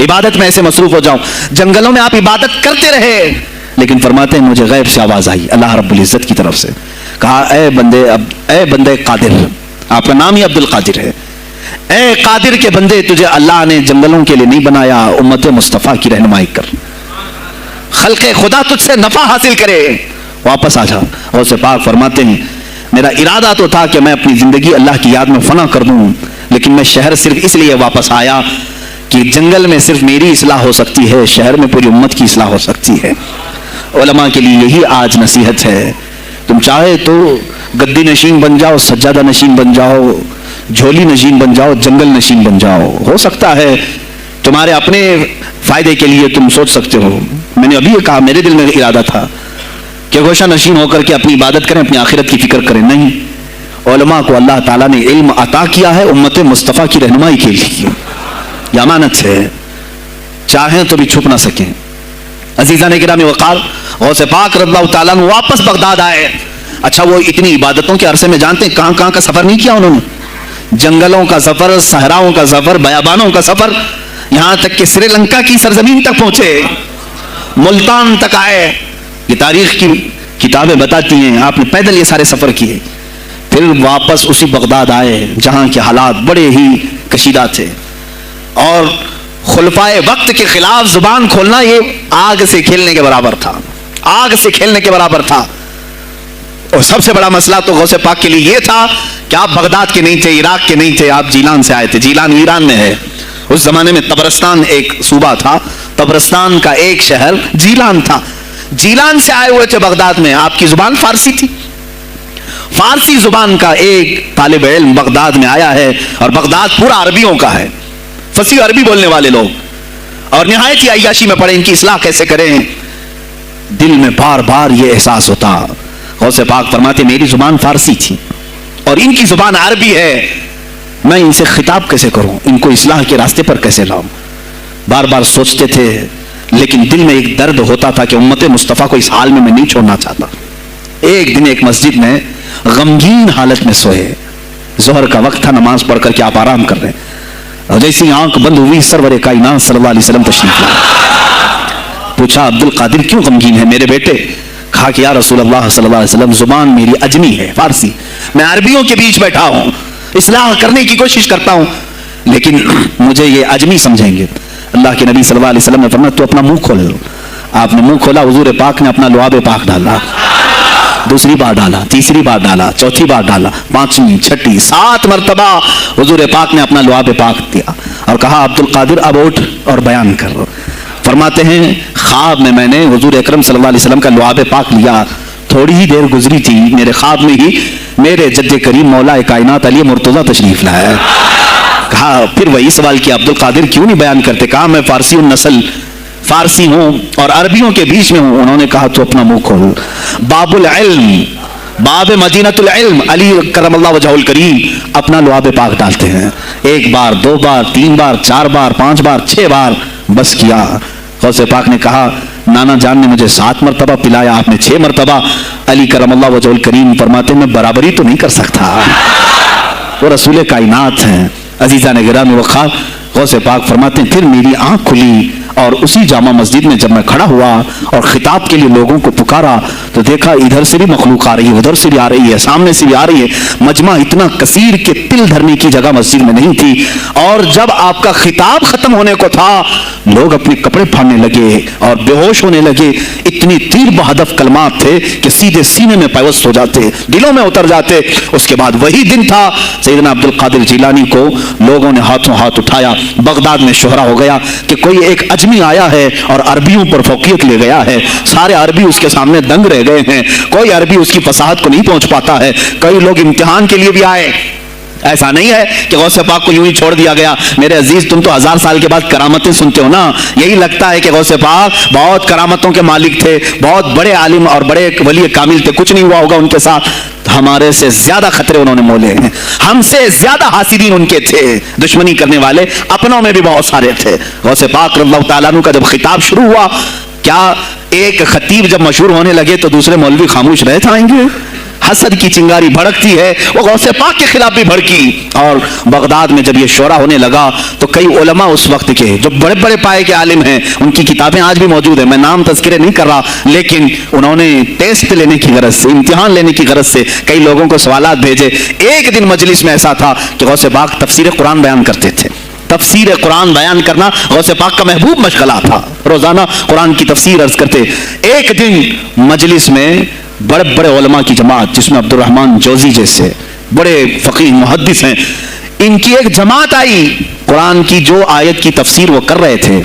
S1: عبادت میں ایسے مصروف ہو جاؤں. جنگلوں میں آپ عبادت کرتے رہے, لیکن فرماتے ہیں مجھے غیب سے آواز آئی اللہ رب العزت کی طرف سے, کہا اے بندے قادر, آپ کا نام ہی عبد القادر ہے, اے قادر کے بندے, تجھے اللہ نے جنگلوں کے لیے نہیں بنایا, امت مصطفیٰ کی رہنمائی کر, خلق خدا تجھ سے نفع حاصل کرے, واپس آ جا. اور سے پاک فرماتے ہیں میرا ارادہ تو تھا کہ میں اپنی زندگی اللہ کی یاد میں فنا کر دوں, لیکن میں شہر صرف اس لیے واپس آیا کہ جنگل میں صرف میری اصلاح ہو سکتی ہے, شہر میں پوری امت کی اصلاح ہو سکتی ہے. علماء کے لیے یہی آج نصیحت ہے. تم چاہے تو گدی نشین بن جاؤ, سجادہ نشین بن جاؤ, جھولی نشین بن جاؤ, جنگل نشین بن جاؤ, ہو سکتا ہے تمہارے اپنے فائدے کے لیے تم سوچ سکتے ہو. میں نے ابھی یہ کہا, میرے دل میں ارادہ تھا کہ گوشہ نشین ہو کر کے اپنی عبادت کریں, اپنی آخرت کی فکر کریں. نہیں, علماء کو اللہ تعالیٰ نے علم عطا کیا ہے امت مصطفیٰ کی رہنمائی کے لیے, یہ امانت ہے, چاہیں تو بھی چھپ نہ سکیں. عزیزان گرامی وقار, غوث پاک رضی اللہ تعالیٰ عنہ واپس بغداد آئے. اچھا, وہ اتنی عبادتوں کے عرصے میں جانتے ہیں کہاں کہاں کا سفر نہیں کیا انہوں نے, جنگلوں کا سفر, صحراؤں کا سفر, بیابانوں کا سفر, یہاں تک کہ سری لنکا کی سرزمین تک پہنچے, ملتان تک آئے. یہ تاریخ کی کتابیں بتاتی ہیں آپ نے پیدل یہ سارے سفر کیے. پھر واپس اسی بغداد آئے جہاں کے حالات بڑے ہی کشیدہ تھے، اور خلفائے وقت کے خلاف زبان کھولنا یہ آگ سے کھیلنے کے برابر تھا، آگ سے کھیلنے کے برابر تھا۔ اور سب سے بڑا مسئلہ تو غوث پاک کے لیے یہ تھا کہ آپ بغداد کے نہیں تھے، عراق کے نہیں تھے، آپ جیلان سے آئے تھے۔ جیلان ایران میں ہے، اس زمانے میں طبرستان ایک صوبہ تھا، طبرستان کا ایک شہر جیلان تھا۔ جیلان سے آئے ہوئے تھے بغداد میں، آپ کی زبان فارسی تھی، فارسی زبان کا ایک طالب علم بغداد میں آیا ہے، اور بغداد پورا عربیوں کا ہے، فصیح عربی بولنے والے لوگ، اور نہایت ہی عیاشی میں پڑے ان کی اصلاح کیسے کریں۔ دل میں بار بار یہ احساس ہوتا، غوث پاک فرماتے میری زبان فارسی تھی اور ان کی زبان عربی ہے، میں ان سے خطاب کیسے کروں، ان کو اصلاح کے راستے پر کیسے لاؤں۔ بار بار سوچتے تھے، لیکن دل میں ایک درد ہوتا تھا کہ امت مصطفیٰ کو اس حال میں نہیں چھوڑنا چاہتا۔ ایک دن ایک مسجد میں غمگین حالت میں سوئے، ظہر کا وقت تھا، نماز پڑھ کر کے آپ آرام کر رہے ہیں، اور جیسی آنکھ بند ہوئی سرور کائنات صلی اللہ علیہ وسلم تشریف لائے۔ پوچھا عبد القادر کیوں غمگین ہے میرے بیٹے؟ کہا کہ یا رسول اللہ صلی اللہ علیہ وسلم زبان میری اجمی ہے، فارسی، میں عربیوں کے بیچ بیٹھا ہوں، اصلاح کرنے کی کوشش کرتا ہوں، لیکن مجھے یہ اجمی سمجھیں گے۔ اللہ کے نبی صلی اللہ علیہ وسلم نے فرمایا تو اپنا منہ کھول لو۔ آپ نے منہ کھولا، حضور پاک نے اپنا لعاب پاک ڈالا، دوسری بار ڈالا، تیسری بار ڈالا، چوتھی بار ڈالا، پانچویں، چھٹی، 7 مرتبہ حضور پاک نے اپنا لعاب پاک دیا اور کہا عبد القادر اب اٹھ اور بیان کر۔ فرماتے ہیں خواب میں نے حضور اکرم صلی اللہ علیہ وسلم کا لعاب پاک لیا، تھوڑی ہی دیر گزری تھی، میرے خواب میں ہی میرے جد کریم مولا کائنات علی مرتضیٰ تشریف لائے۔ کہا پھر وہی سوال کیا عبد القادر کیوں نہیں بیان کرتے؟ کہا میں فارسی النسل، فارسی ہوں اور عربیوں کے بیچ میں ہوں۔ انہوں نے کہا تو اپنا منہ کھول۔ باب العلم، باب مدینۃ العلم، علی کرم اللہ وجہہ الکریم اپنا لعاب پاک ڈالتے ہیں، 1 بار 2 بار 3 بار 4 بار 5 بار 6 بار، بس کیا۔ غوث پاک نے کہا نانا جان نے مجھے 7 مرتبہ پلایا، آپ نے 6 مرتبہ۔ علی کرم اللہ وجہہ الکریم فرماتے میں برابری تو نہیں کر سکتا، وہ رسول کائنات ہیں۔ عزیزان گرامی وقار، غوث پاک فرماتے ہیں پھر میری آنکھ کھلی، اور اسی جامع مسجد میں جب میں کھڑا ہوا اور خطاب کے لیے لوگوں کو پکارا تو دیکھا ادھر سے بھی مخلوق آ رہی ہے، ادھر سے بھی آ رہی ہے، سامنے سے بھی آ رہی ہے، مجمع اتنا کثیر کہ تل دھرنے کی جگہ مسجد میں نہیں تھی۔ اور جب آپ کا خطاب ختم ہونے کو تھا لوگ اپنے کپڑے پھاڑنے لگے اور بے ہوش ہونے لگے، اتنی تیر بہدف کلمات تھے کہ سیدھے سینے میں پیوست ہو جاتے، دلوں میں اتر جاتے۔ اس کے بعد وہی دن تھا سیدنا عبد القادر جیلانی کو لوگوں نے ہاتھوں ہاتھ اٹھایا، بغداد میں شہرا ہو گیا کہ کوئی ایک اجمی آیا ہے اور عربیوں پر فوقیت لے گیا ہے، سارے عربی اس کے سامنے دنگ رہ گئے ہیں، کوئی عربی اس کی فصاحت کو نہیں پہنچ پاتا ہے۔ کئی لوگ امتحان کے لیے بھی آئے، ایسا نہیں ہے کہ غوث پاک کو یوں ہی چھوڑ دیا گیا۔ میرے عزیز تم تو 1000 سال کے بعد کرامتیں سنتے ہو نا، یہی لگتا ہے کہ غوث پاک بہت کرامتوں کے مالک تھے، بہت بڑے عالم اور بڑے ولی کامل تھے، کچھ نہیں ہوا ہوگا ان کے ساتھ۔ ہمارے سے زیادہ خطرے انہوں نے مولے ہیں، ہم سے زیادہ حاسدین ان کے تھے، دشمنی کرنے والے اپنوں میں بھی بہت سارے تھے۔ غوث پاک رضی اللہ تعالیٰ عنہ کا جب خطاب شروع ہوا، کیا ایک خطیب جب مشہور ہونے لگے تو دوسرے مولوی خاموش رہ جائیں گے؟ حسد کی چنگاری بھڑکتی ہے، وہ غوث پاک کے خلاف بھی بھڑکی۔ اور بغداد میں جب یہ شورا ہونے لگا تو کئی علماء اس وقت کے جو بڑے بڑے پائے کے عالم ہیں، ان کی کتابیں آج بھی موجود ہیں، میں نام تذکرے نہیں کر رہا، لیکن انہوں نے ٹیسٹ لینے کی غرض سے، امتحان لینے کی غرض سے کئی لوگوں کو سوالات بھیجے۔ ایک دن مجلس میں ایسا تھا کہ غوث پاک تفسیر قرآن بیان کرتے تھے، تفسیر قرآن بیان کرنا غوث پاک کا محبوب مشغلہ تھا، روزانہ قرآن کی تفسیر عرض کرتے۔ ایک دن مجلس میں بڑے بڑے علماء کی جماعت، جس میں عبد الرحمن جوزی جیسے بڑے فقیہ محدث ہیں، ان کی ایک جماعت آئی، قرآن کی جو آیت کی تفسیر وہ کر رہے تھے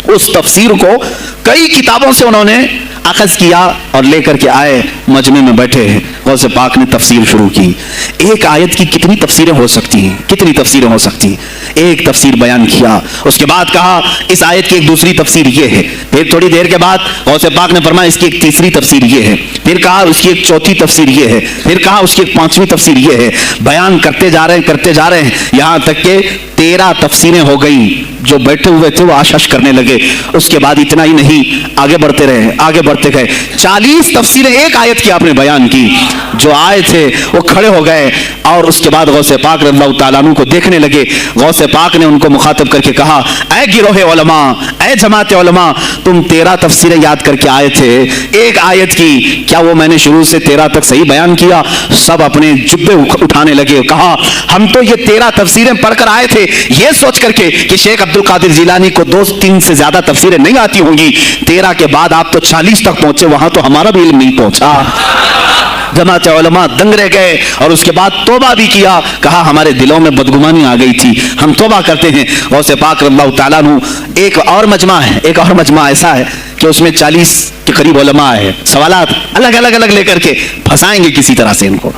S1: اس تفسیر کو کئی کتابوں سے انہوں نے اخذ کیا اور لے کر کے آئے، مجمع میں بیٹھے، غوث پاک نے تفسیر شروع کی۔ ایک آیت کی کتنی تفسیریں ہو سکتی ہیں، کتنی تفسیریں ہو سکتی ہیں، ایک تفسیر بیان کیا، اس کے بعد کہا اس آیت کی ایک دوسری تفسیر یہ ہے، پھر تھوڑی دیر کے بعد غوث پاک نے فرمایا اس کی ایک تیسری تفسیر یہ ہے، پھر کہا اس کی ایک چوتھی تفسیر یہ ہے، پھر کہا اس کی ایک 5ویں تفسیر یہ ہے۔ بیان کرتے جا رہے ہیں، یہاں تک کہ 13 تفسیریں ہو گئیں۔ جو بیٹھے ہوئے تھے وہ آشش کرنے لگے. اس کے بعد اتنا ہی نہیں, آگے بڑھتے رہے, آگے بڑھتے گئے. 40 تفسیریں ایک آیت کی آپ نے بیان کی. جو آئے تھے وہ کھڑے ہو گئے اور اس کے بعد غوث پاک رضی اللہ تعالیٰ عنہ کو دیکھنے لگے. غوث پاک نے ان کو مخاطب کر کے کہا, اے گروہ علماء, اے جماعت علماء, تم 13 تفسیریں یاد کر کے آئے تھے ایک آیت کی, کیا وہ میں نے شروع سے 13 تک صحیح بیان کیا؟ سب اپنے جبے اٹھانے لگے. کہا ہم تو یہ 13 تفسیریں پڑھ کر آئے تھے یہ سوچ کر کے کہ شیخ عبد القادر جیلانی کو 2-3 سے زیادہ تفسیریں نہیں آتی ہوں گی. 13 کے بعد آپ تو 40 تک پہنچے, وہاں تو ہمارا بھی علم نہیں پہنچا. جماعت علماء دنگ رہ گئے اور اس کے بعد توبہ بھی کیا. کہا ہمارے دلوں میں بدگمانی آ گئی تھی, ہم توبہ کرتے ہیں. غوث پاک رضی اللہ تعالیٰ عنہ ایک اور مجمع ہے, ایک اور مجمع ایسا ہے کہ اس میں 40 کے قریب علماء ہے. سوالات الگ الگ لے کر کے پھنسائیں گے کسی طرح سے ان کو,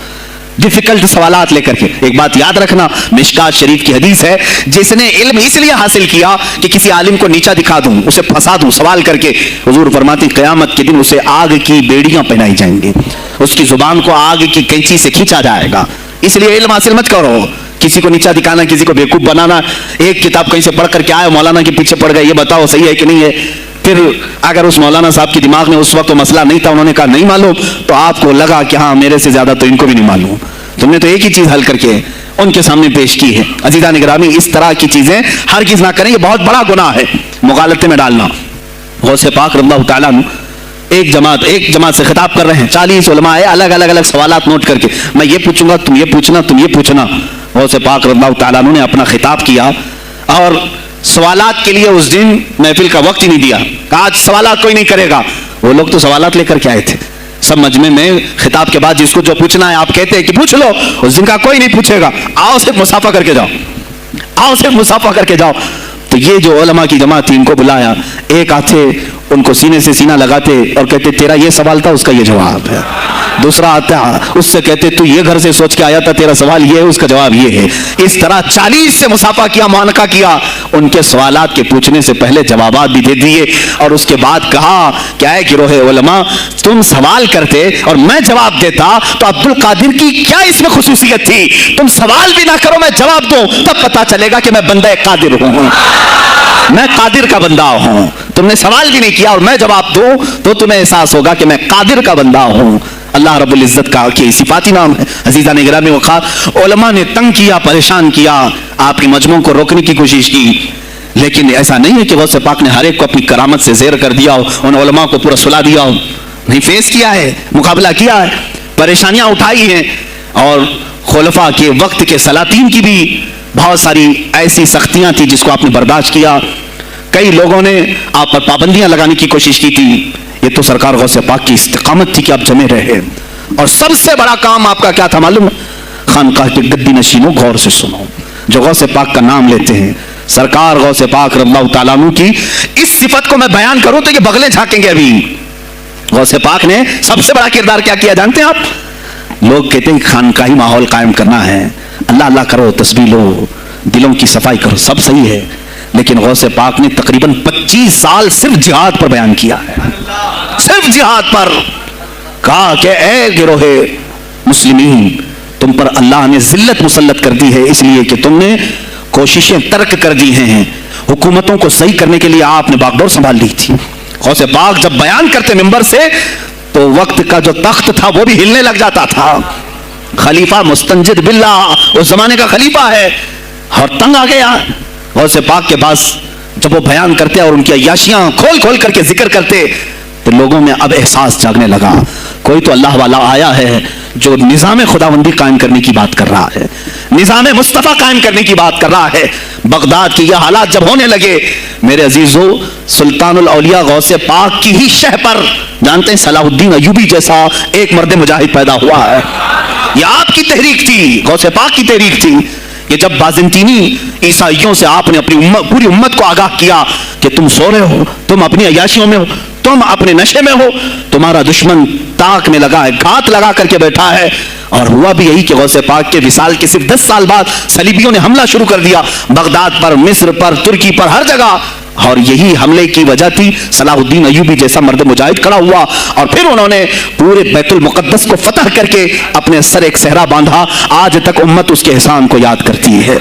S1: ڈیفیکلٹ سوالات لے کر کے. ایک بات یاد رکھنا, مشکات شریف کی حدیث ہے, جس نے علم اس لیے حاصل کیا کہ کسی عالم کو نیچا دکھا دوں, اسے پھنسا دوں سوال کر کے. حضور فرماتے ہیں قیامت کے دن اسے آگ کی بیڑیاں پہنائی جائیں گی, اس کی زبان کو آگ کی کینچی سے کھینچا جائے گا. اس لیے علم حاصل مت کرو, کسی کو نیچا دکھانا, کسی کو بیوقوف بنانا. ایک کتاب کہیں سے پڑھ کر کے آئے, مولانا کے پیچھے پڑ گئے, یہ بتاؤ صحیح ہے کہ نہیں ہے. پھر اگر اس مولانا صاحب کے دماغ میں اس وقت مسئلہ نہیں تھا, انہوں نے کہا نہیں معلوم, تو آپ کو لگا کہ ہاں میرے سے زیادہ تو ان کو بھی نہیں معلوم. تم نے تو ایک ہی چیز حل کر کے ان کے سامنے پیش کی ہے. عزیزان گرامی, اس طرح کی چیزیں ہرگز نہ کریں, یہ بہت بڑا گناہ ہے مغالطے میں ڈالنا. غوث پاک رضی اللہ تعالیٰ عنہ ایک جماعت سے خطاب کر رہے ہیں. 40 علماء ہے, الگ سوالات نوٹ کر کے, میں یہ پوچھوں گا, تم یہ پوچھنا, تم یہ پوچھنا. غوث پاک رضی اللہ تعالیٰ عنہ نے اپنا خطاب کیا اور سوالات کے لیے اس دن محفل کا وقت ہی نہیں دیا. کہا آج سوالات کوئی نہیں کرے گا. وہ لوگ تو سوالات لے کر کے آئے تھے. سب مجمع میں خطاب کے بعد جس کو جو پوچھنا ہے آپ کہتے ہیں کہ پوچھ لو, اس دن کا کوئی نہیں پوچھے گا, آؤ صرف مسافہ کر کے جاؤ, آؤ صرف مسافہ کر کے جاؤ. تو یہ جو علماء کی جماعت تھی ان کو بلایا, ایک آتے ان کو سینے سے سینہ لگاتے اور کہتے تیرا یہ سوال تھا, اس کا یہ جواب ہے. دوسرا آتا اس سے کہتے تو یہ گھر سے سوچ کے آیا تھا, تیرا سوال یہ ہے, اس کا جواب یہ ہے. اس طرح 40 سے مسافہ کیا, معانقہ کیا. ان کے سوالات کے پوچھنے سے پہلے جوابات بھی دے دیے اور اس کے بعد کہا کیا ہے گروہ علماء, تم سوال کرتے اور میں جواب دیتا تو عبد القادر کی کیا اس میں خصوصیت تھی؟ تم سوال بھی نہ کرو, میں جواب دوں, تب پتا چلے گا کہ میں بندہ قادر ہوں, میں قادر کا بندہ ہوں. تم نے سوال بھی نہیں کیا اور میں جواب دوں تو تمہیں احساس ہوگا کہ میں قادر کا بندہ ہوں. اللہ رب العزت کا کہ صفاتی نام ہے. عزیزان گرامی وقار, علماء نے تنگ کیا, پریشان کیا, آپ کے مجموعوں کو روکنے کی کوشش کی, لیکن ایسا نہیں ہے کہ غوث پاک نے ہر ایک کو اپنی کرامت سے زیر کر دیا ہو, ان علماء کو پورا سلا دیا ہو. نہیں, فیس کیا ہے, مقابلہ کیا ہے, پریشانیاں اٹھائی ہیں. اور خلفاء کے وقت کے سلاطین کی بھی بہت ساری ایسی سختیاں تھی جس کو آپ نے برداشت کیا. کئی لوگوں نے آپ پر پابندیاں لگانے کی کوشش کی تھی. یہ تو سرکار غوث پاک کی استقامت تھی کہ آپ جمے رہے. اور سب سے بڑا کام آپ کا کیا تھا معلوم؟ خانقاہ کے گدی نشینوں, غور سے سنو, جو غوث پاک کا نام لیتے ہیں, سرکار غوث پاک رضی اللہ تعالیٰ عنہ کی اس صفت کو میں بیان کروں تو یہ بغلیں جھانکیں گے. ابھی غوث پاک نے سب سے بڑا کردار کیا کیا جانتے ہیں آپ؟ لوگ کہتے ہیں خانقاہی ماحول قائم کرنا ہے, اللہ اللہ کرو, تسبیح لو, دلوں کی صفائی کرو, سب صحیح ہے, لیکن غوث پاک نے تقریباً 25 سال صرف جہاد پر بیان کیا ہے. صرف جہاد پر کہا کہ اے گروہ مسلمین, تم پر اللہ نے ذلت مسلط کر دی ہے اس لیے کہ تم نے کوششیں ترک کر دی ہیں. حکومتوں کو صحیح کرنے کے لیے آپ نے باغڈور سنبھال لی تھی. غوث پاک جب بیان کرتے ممبر سے تو وقت کا جو تخت تھا وہ بھی ہلنے لگ جاتا تھا. خلیفہ مستنجد باللہ, اس زمانے کا خلیفہ ہے, اور تنگ آ گیا غوث پاک کے پاس. جب وہ بیان کرتے اور ان کی عیاشیاں کھول کھول کر کے ذکر کرتے تو لوگوں میں اب احساس جاگنے لگا, کوئی تو اللہ والا آیا ہے جو نظام خداوندی قائم کرنے کی بات کر رہا ہے, نظام مصطفیٰ قائم کرنے کی بات کر رہا ہے. بغداد کی یہ حالات جب ہونے لگے, میرے عزیزو, سلطان الاولیاء غوث پاک کی ہی شہ پر جانتے ہیں صلاح الدین ایوبی جیسا ایک مرد مجاہد پیدا ہوا ہے. یہ آپ کی تحریک تھی, غوث پاک کی تحریک تھی کہ جب بازنطینی عیسائیوں سے آپ نے اپنی پوری امت کو آگاہ کیا کہ تم سو رہے ہو, تم اپنی عیاشیوں میں ہو, تم اپنے نشے میں ہو, تمہارا دشمن طاق میں لگا ہے, گھات لگا کر کے بیٹھا ہے. اور ہوا بھی یہی کہ غوث پاک کے وصال کے صرف 10 سال بعد صلیبیوں نے حملہ شروع کر دیا بغداد پر, مصر پر, ترکی پر, ہر جگہ. اور یہی حملے کی وجہ تھی صلاح الدین ایوبی جیسا مرد مجاہد کھڑا ہوا, اور پھر انہوں نے پورے بیت المقدس کو فتح کر کے اپنے سر ایک صحرا باندھا. آج تک امت اس کے احسان کو یاد کرتی ہے.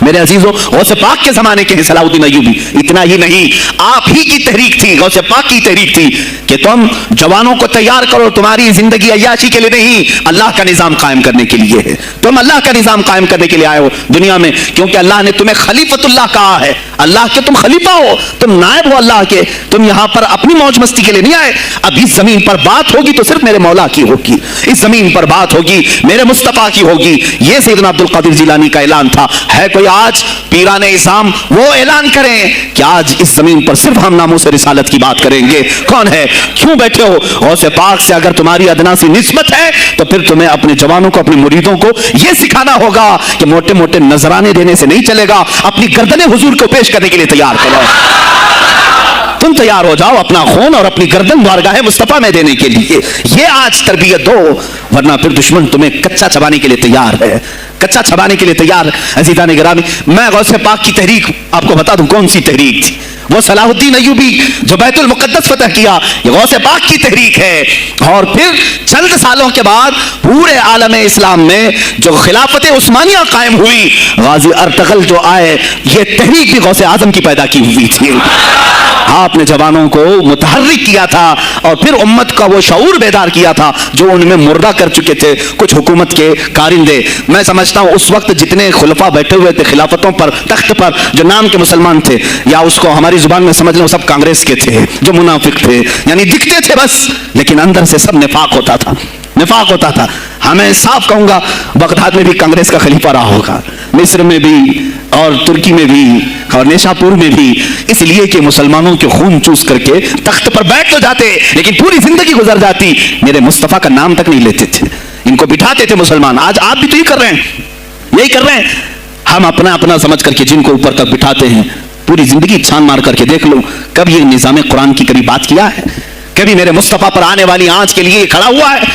S1: میرے عزیزوں غوث پاک کے زمانے کے ہیں صلاح الدین ایوبی. اتنا ہی نہیں, آپ ہی کی تحریک تھی, غوث پاک کی تحریک تھی کہ تم جوانوں کو تیار کرو, تمہاری زندگی عیاشی کے لیے نہیں, اللہ کا نظام قائم کرنے کے لیے ہے. تم اللہ کا نظام قائم کرنے کے لیے آئے ہو دنیا میں, کیونکہ اللہ نے تمہیں خلیفۃ اللہ کہا ہے. اللہ کے تم خلیفہ ہو, تم نائب ہو اللہ کے. تم یہاں پر اپنی موج مستی کے لیے نہیں آئے. اب اس زمین پر بات ہوگی تو صرف میرے مولا کی ہوگی, اس زمین پر بات ہوگی میرے مصطفیٰ کی ہوگی. یہ سیدنا عبد القادر جیلانی کا اعلان تھا. ہے کوئی آج پیران اسلام وہ اعلان کریں کہ آج اس زمین پر صرف ہم ناموں سے رسالت کی بات کریں گے؟ کون ہے؟ کیوں بیٹھے ہو؟ غوث پاک سے اگر تمہاری ادنا سی نسبت ہے تو پھر تمہیں اپنے جوانوں کو, اپنے مریدوں کو یہ سکھانا ہوگا کہ موٹے موٹے نذرانے دینے سے نہیں چلے گا, اپنی گردنیں حضور کو پیش کرنے کے لیے تیار کرو. تم تیار ہو جاؤ اپنا خون اور اپنی گردن بارگاہ مصطفیٰ میں دینے کے لیے. یہ آج تربیت دو, ورنہ پھر دشمن تمہیں کچا چبانے کے لیے تیار ہے, کچا چھبانے کے لیے تیار. عزیزان گرامی, میں غوث پاک کی تحریک آپ کو بتا دوں کون سی تحریک تھی. وہ صلاح الدین ایوبی جو بیت المقدس فتح کیا, یہ غوث پاک کی تحریک ہے. اور پھر چند سالوں کے بعد پورے عالم اسلام میں جو خلافت عثمانیہ قائم ہوئی, غازی ارطغرل جو آئے, یہ تحریک بھی غوث اعظم کی پیدا کی ہوئی تھی. آپ نے جوانوں کو متحرک کیا تھا اور پھر امت کا وہ شعور بیدار کیا تھا جو ان میں مردہ کر چکے تھے کچھ حکومت کے کارندے. میں سمجھتا ہوں اس وقت جتنے خلفاء بیٹھے ہوئے تھے خلافتوں پر, تخت پر, جو نام کے مسلمان تھے, یا اس کو ہماری زبان میں سمجھ لیں سب کانگریس کے تھے, جو منافق تھے, یعنی دکھتے تھے بس, لیکن اندر سے سب نفاق ہوتا تھا, نفاق ہوتا تھا. ہمیں صاف کہوں گا, بغداد میں بھی کانگریس کا خلیفہ رہا ہوگا, مصر میں بھی, اور ترکی میں بھی, اور نیشاپور میں بھی, اس لیے کہ مسلمانوں کے خون چوس کر کے تخت پر بیٹھ تو جاتے لیکن پوری زندگی گزر جاتی, میرے مصطفیٰ کا نام تک نہیں لیتے تھے. ان کو بٹھاتے تھے مسلمان. آج آپ بھی تو یہ کر رہے ہیں, یہی کر رہے ہیں. ہم اپنا اپنا سمجھ کر کے جن کو اوپر تک بٹھاتے ہیں, پوری زندگی چھان مار کر کے دیکھ لو کبھی یہ نظام قرآن کی کبھی بات کیا ہے؟ کبھی میرے مصطفیٰ پر آنے والی آنچ کے لیے کھڑا ہوا ہے؟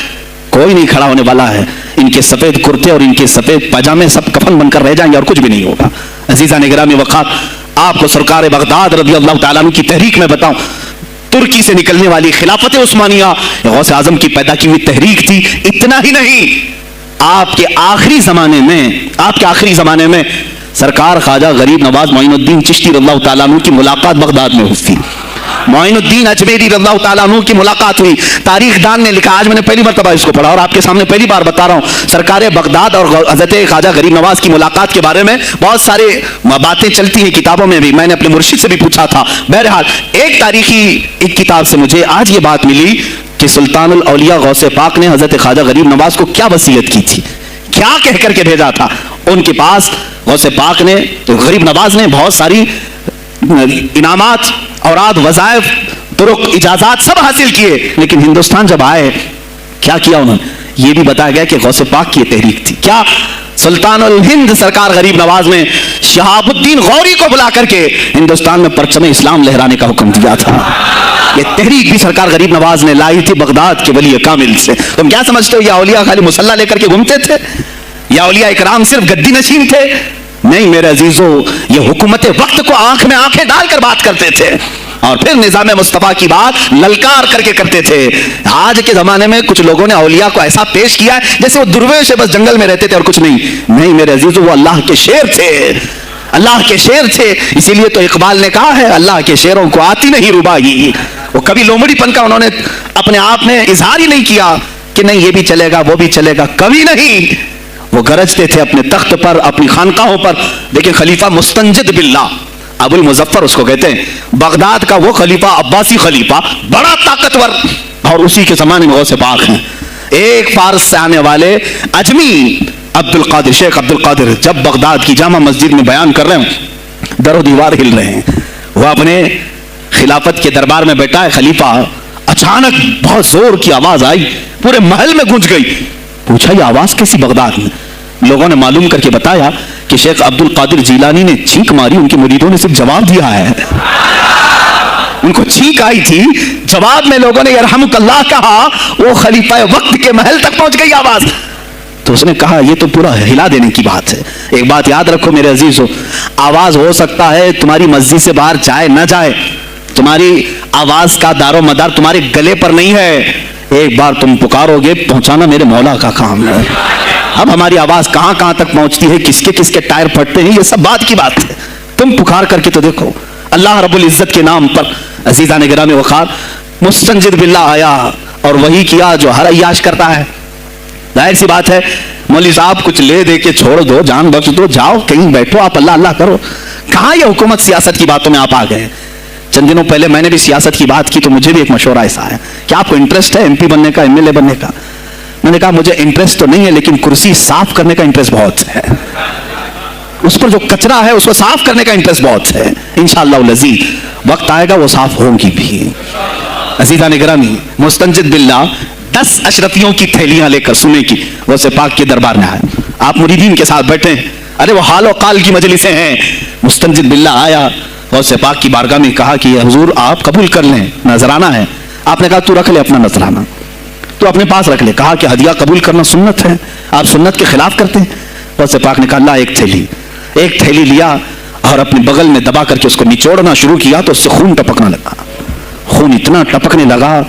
S1: کوئی نہیں کھڑا ہونے والا ہے. ان کے سفید کرتے اور ان کے سفید پاجامے سب کفن بن کر رہ جائیں گے اور کچھ بھی نہیں ہوگا. عزیزان گرامی وقات, آپ کو سرکار بغداد رضی اللہ تعالیٰ عنہ کی تحریک میں بتاؤں, ترکی سے نکلنے والی خلافت عثمانیہ غوث اعظم کی پیدا کی ہوئی تحریک تھی. اتنا ہی نہیں, آپ کے آخری زمانے میں سرکار خواجہ غریب نواز معین الدین چشتی رضی اللہ تعالیٰ عنہ کی ملاقات بغداد میں ہوئی. معین الدین اجمیری رضی اللہ تعالیٰ عنہ کی ملاقات ہوئی. تاریخ دان نے لکھا, آج میں نے پہلی مرتبہ اس کو پڑھا اور آپ کے سامنے پہلی بار بتا رہا ہوں, سرکار بغداد اور حضرت خواجہ غریب نواز کی ملاقات کے بارے میں بہت سارے باتیں چلتی ہیں کتابوں میں بھی, میں نے اپنے مرشد سے بھی پوچھا تھا. بہرحال ایک تاریخی ایک کتاب سے مجھے آج یہ بات ملی کہ سلطان الاولیاء غوث پاک نے حضرت خواجہ غریب نواز کو کیا وصیت کی تھی, کیا کہہ کر کے بھیجا تھا. ان کے پاس غوث پاک نے, تو غریب نواز نے بہت ساری انعامات, اوراد, وظائف, طرق, اجازات سب حاصل کیے, لیکن ہندوستان جب آئے کیا کیا انہوں نے؟ یہ بھی بتایا گیا کہ غوث پاک کی تحریک تھی. کیا سلطان الہند سرکار غریب نواز نے شہاب الدین غوری کو بلا کر کے ہندوستان میں پرچم اسلام لہرانے کا حکم دیا تھا. یہ تحریک بھی سرکار غریب نواز نے لائی تھی بغداد کے ولی کامل سے. تم کیا سمجھتے ہو یہ اولیاء خالی مسلح لے کر کے گھومتے تھے؟ یا اولیاء اکرام صرف گدی نشین تھے؟ نہیں میرے عزیزو, یہ حکومت وقت کو آنکھ میں آنکھیں ڈال کر بات کرتے تھے اور پھر نظام مصطفیٰ کی بات للکار کر کے کرتے تھے. آج کے زمانے میں کچھ لوگوں نے اولیاء کو ایسا پیش کیا ہے جیسے وہ درویش بس جنگل میں رہتے تھے اور کچھ نہیں. نہیں میرے عزیزو, وہ اللہ کے شیر تھے, اللہ کے شیر تھے. اسی لیے تو اقبال نے کہا ہے اللہ کے شیروں کو آتی نہیں ربائی. وہ کبھی لومڑی پن کا انہوں نے اپنے آپ میں اظہار ہی نہیں کیا کہ نہیں یہ بھی چلے گا وہ بھی چلے گا, کبھی نہیں. وہ گرجتے تھے اپنے تخت پر, اپنی خانقاہوں پر. دیکھیں خلیفہ مستنجد باللہ ابو المظفر اس کو کہتے ہیں, بغداد کا وہ خلیفہ, عباسی خلیفہ, بڑا طاقتور, اور اسی کے زمانے میں غوث پاک ہیں. ایک فارس سے آنے والے اجمی عبد القادر, شیخ عبد القادر, جب بغداد کی جامع مسجد میں بیان کر رہے ہیں در و دیوار ہل رہے ہیں. وہ اپنے خلافت کے دربار میں بیٹھا ہے خلیفہ, اچانک بہت زور کی آواز آئی, پورے محل میں گونج گئی. پوچھا یہ آواز کیسی بغداد میں؟ لوگوں نے معلوم کر کے بتایا کہ شیخ عبد القادر جیلانی نے چھینک ماری, ان کے مریدوں نے صرف جواب دیا ہے. ان کو چھینک آئی تھی, جواب میں لوگوں نے یرحمک اللہ کہا, وہ خلیفہ وقت کے محل تک پہنچ گئی آواز. تو اس نے کہا یہ تو پورا ہلا دینے کی بات ہے. ایک بات یاد رکھو میرے عزیزو, آواز ہو سکتا ہے تمہاری مسجد سے باہر جائے نہ جائے, تمہاری آواز کا دار و مدار تمہارے گلے پر نہیں ہے. ایک بار تم پکارو گے, پہنچانا میرے مولا کا کام ہے. اب ہماری آواز کہاں کہاں تک پہنچتی ہے, کس کے ٹائر پھٹتے ہیں, یہ سب بات کی بات ہے. تم پکار کر کے تو دیکھو. اللہ رب العزت کے نام پر عزیزان گرامی وقار مستنجد باللہ آیا اور وہی کیا جو ہر عیاش کرتا ہے. ظاہر سی بات ہے, مولوی صاحب کچھ لے دے کے چھوڑ دو, جان بخش دو, جاؤ کہیں بیٹھو, آپ اللہ اللہ کرو. کہاں یہ حکومت سیاست کی باتوں میں آپ آ گئے. چند دنوں پہلے میں نے بھی سیاست کی بات کی تو مجھے بھی ایک مشورہ ایسا ہے کہ آپ کو انٹرسٹ ہے ایم پی بننے کا, ایم ایل اے بننے کا. میں نے کہا مجھے انٹرسٹ تو نہیں ہے لیکن کرسی صاف کرنے کا انٹرسٹ بہت ہے, اس پر جو کچرا ہے اس کو صاف کرنے کا انٹرسٹ بہت ہے. انشاءاللہ العزیز وقت آئے گا وہ صاف ہوگی بھی. عزیزان گرامی مستنجد باللہ 10 اشرفیوں کی تھیلیاں لے کر سنے کی غوث پاک کے دربار میں آئے. آپ مریدین کے ساتھ بیٹھے, ارے وہ حال و قال کی مجلسیں ہیں. مستنجد باللہ آیا, غوث پاک کی بارگاہ میں کہا کہ حضور آپ قبول کر لیں, نذرانہ ہے. آپ نے کہا تو رکھ لے اپنا نذرانہ, تو اپنے پاس رکھ لے. کہا کہ ہدیہ قبول کرنا سنت ہے, آپ سنت کے خلاف کرتے ہیں. غوث پاک نے کہا اللہ ایک تھیلی لیا اور اپنے بغل میں دبا کر کے اس کو نچوڑنا شروع کیا تو اس سے خون ٹپکنا لگا. خون اتنا ٹپکنے لگا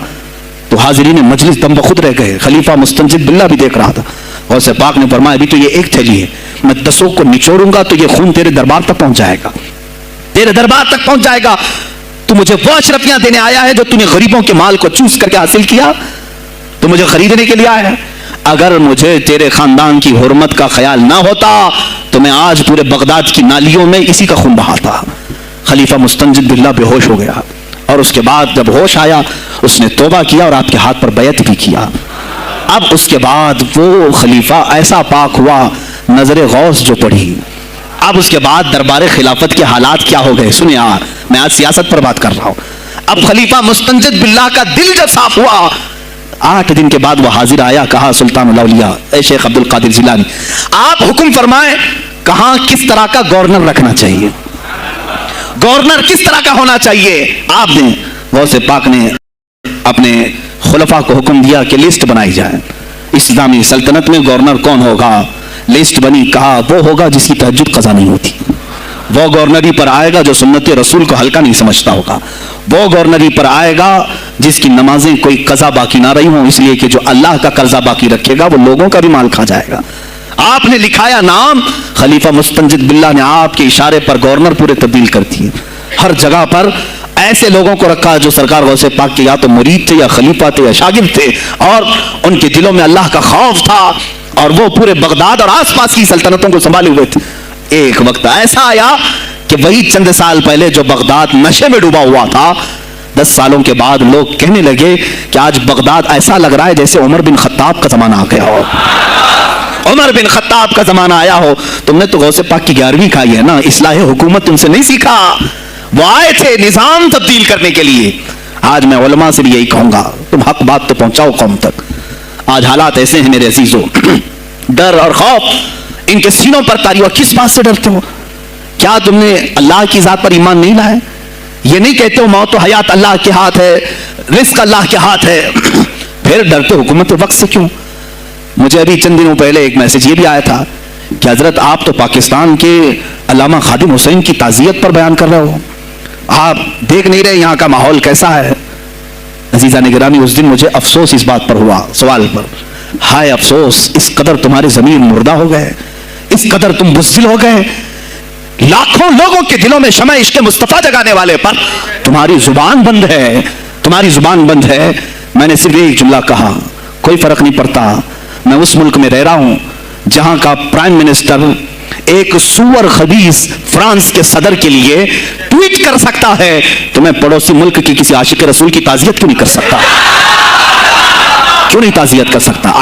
S1: تو حاضرین مجلس دم بخود رہ گئے. خلیفہ مستنجد باللہ بھی دیکھ رہا تھا. غوث پاک نے فرمایا ابھی تو یہ ایک تھیلی ہے, میں 10 کو نچوڑوں گا تو یہ خون تیرے دربار تک پہنچ جائے گا, تیرے دربار تک پہنچ جائے گا. تو مجھے وہ اشرفیاں دینے آیا ہے جو تو نے غریبوں کے مال کو چوس کر کے حاصل کیا, تو مجھے خریدنے کے لیے آیا ہے. اگر مجھے تیرے خاندان کی حرمت کا خیال نہ ہوتا تو میں آج پورے بغداد کی نالیوں میں اسی کا خون بہاتا. خلیفہ مستنجد باللہ بے ہوش ہو گیا اور اس کے بعد جب ہوش آیا اس نے توبہ کیا اور آپ کے ہاتھ پر بیعت بھی کیا. اب اس کے بعد وہ خلیفہ ایسا پاک ہوا, نظر غوث جو پڑھی. اب اس کے بعد دربار خلافت کے حالات کیا ہو گئے سنیں یار, میں آج سیاست پر بات کر رہا ہوں. اب خلیفہ مستنجد باللہ کا دل جب صاف ہوا, 8 دن کے بعد وہ حاضر آیا. کہا سلطان الاولیاء اے شیخ عبد القادر جیلانی آپ حکم فرمائیں, کہاں کس طرح کا گورنر رکھنا چاہیے, گورنر کس طرح کا ہونا چاہیے. آپ نے غوث پاک نے اپنے خلفاء کو حکم دیا کہ لسٹ بنائی جائے, اسلامی سلطنت میں گورنر کون ہوگا. لسٹ بنی, کہا وہ ہوگا جس کی تہجد قضا نہیں ہوتی, وہ گورنری پر آئے گا جو سنت رسول کو ہلکا نہیں سمجھتا ہوگا, وہ گورنری پر آئے گا جس کی نمازیں کوئی قضا باقی نہ رہی ہوں, اس لیے کہ جو اللہ کا قرضہ باقی رکھے گا وہ لوگوں کا بھی مال کھا جائے گا. آپ نے لکھایا نام, خلیفہ مستنجد باللہ نے آپ کے اشارے پر گورنر پورے تبدیل کر دیے. ہر جگہ پر ایسے لوگوں کو رکھا جو سرکار غوث پاک کے یا تو مرید تھے یا خلیفہ تھے یا شاگرد تھے, اور ان کے دلوں میں اللہ کا خوف تھا اور وہ پورے بغداد اور آس پاس کی سلطنتوں کو سنبھالے ہوئے تھے. ایک وقت ایسا آیا کہ وہی چند سال پہلے جو بغداد نشے میں ڈوبا ہوا تھا, 10 سالوں کے بعد لوگ کہنے لگے کہ آج بغداد ایسا لگ رہا ہے جیسے عمر بن خطاب کا زمانہ آ گیا ہو, عمر بن خطاب کا زمانہ آیا ہو. تم نے تو غوث پاک کی 11ویں کھائی ہے نا, اصلاح حکومت تم سے نہیں سیکھا. وہ آئے تھے نظام تبدیل کرنے کے لیے. آج میں علماء سے بھی یہی کہوں گا, تم حق بات تو پہنچاؤ قوم تک. آج حالات ایسے ہیں میرے عزیزوں, ڈر اور خوف ان کے سینوں پر تاری ہوا. کس بات سے ڈرتے ہو؟ کیا تم نے اللہ کی ذات پر ایمان نہیں لائے؟ یہ نہیں کہتے ہو موت و حیات اللہ کے ہاتھ ہے, رزق اللہ کے ہاتھ ہے, پھر ڈرتے حکومت وقت سے کیوں؟ مجھے ابھی چند دنوں پہلے ایک میسج یہ بھی آیا تھا کہ حضرت آپ تو پاکستان کے علامہ خادم حسین کی تعزیت پر بیان کر رہے ہو, آپ دیکھ نہیں رہے یہاں کا ماحول کیسا ہے. عزیزان گرامی اس دن مجھے افسوس اس بات پر ہوا, سوال پر, ہائے افسوس اس قدر تمہارے ضمیر مردہ ہو گئے, اس قدر تم بزدل ہو گئے. لاکھوں لوگوں کے دلوں میں شمع عشق مصطفیٰ جگانے والے پر تمہاری زبان بند ہے, تمہاری زبان بند ہے. میں نے صرف ایک جملہ کہا, کوئی فرق نہیں پڑتا, میں اس ملک میں رہ رہا ہوں جہاں کا پرائم منسٹر ایک سور خبیث فرانس کے صدر کے لیے ٹویٹ کر سکتا ہے, تو میں پڑوسی ملک کی کسی عاشق رسول کی تعزیت کیوں نہیں کر سکتا, کیوں نہیں تعزیت کر سکتا؟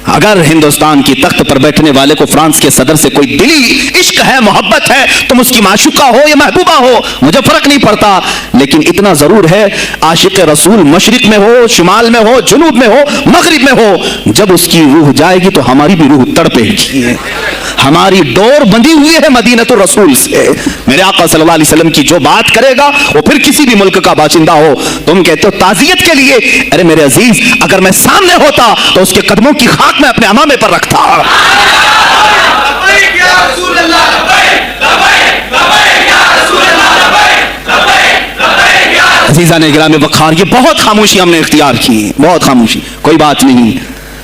S1: اگر ہندوستان کی تخت پر بیٹھنے والے کو فرانس کے صدر سے کوئی دلی عشق ہے, محبت ہے, تم اس کی معشوقہ ہو یا محبوبہ ہو, مجھے فرق نہیں پڑتا, لیکن اتنا ضرور ہے عاشق رسول مشرق میں ہو, شمال میں ہو, جنوب میں ہو, مغرب میں ہو, جب اس کی روح جائے گی تو ہماری بھی روح تڑپے گی. ہماری ڈور بندھی ہوئی ہے مدینۃ الرسول سے. میرے آقا صلی اللہ علیہ وسلم کی جو بات کرے گا وہ پھر کسی بھی ملک کا باشندہ ہو. تم کہتے ہو تعزیت کے لیے, ارے میرے عزیز اگر میں سامنے ہوتا تو اس کے قدموں کی خاک میں اپنے امامے پر رکھتا. عزیزان گرامی وقار, یہ بہت خاموشی ہم نے اختیار کی, بہت خاموشی, کوئی بات نہیں.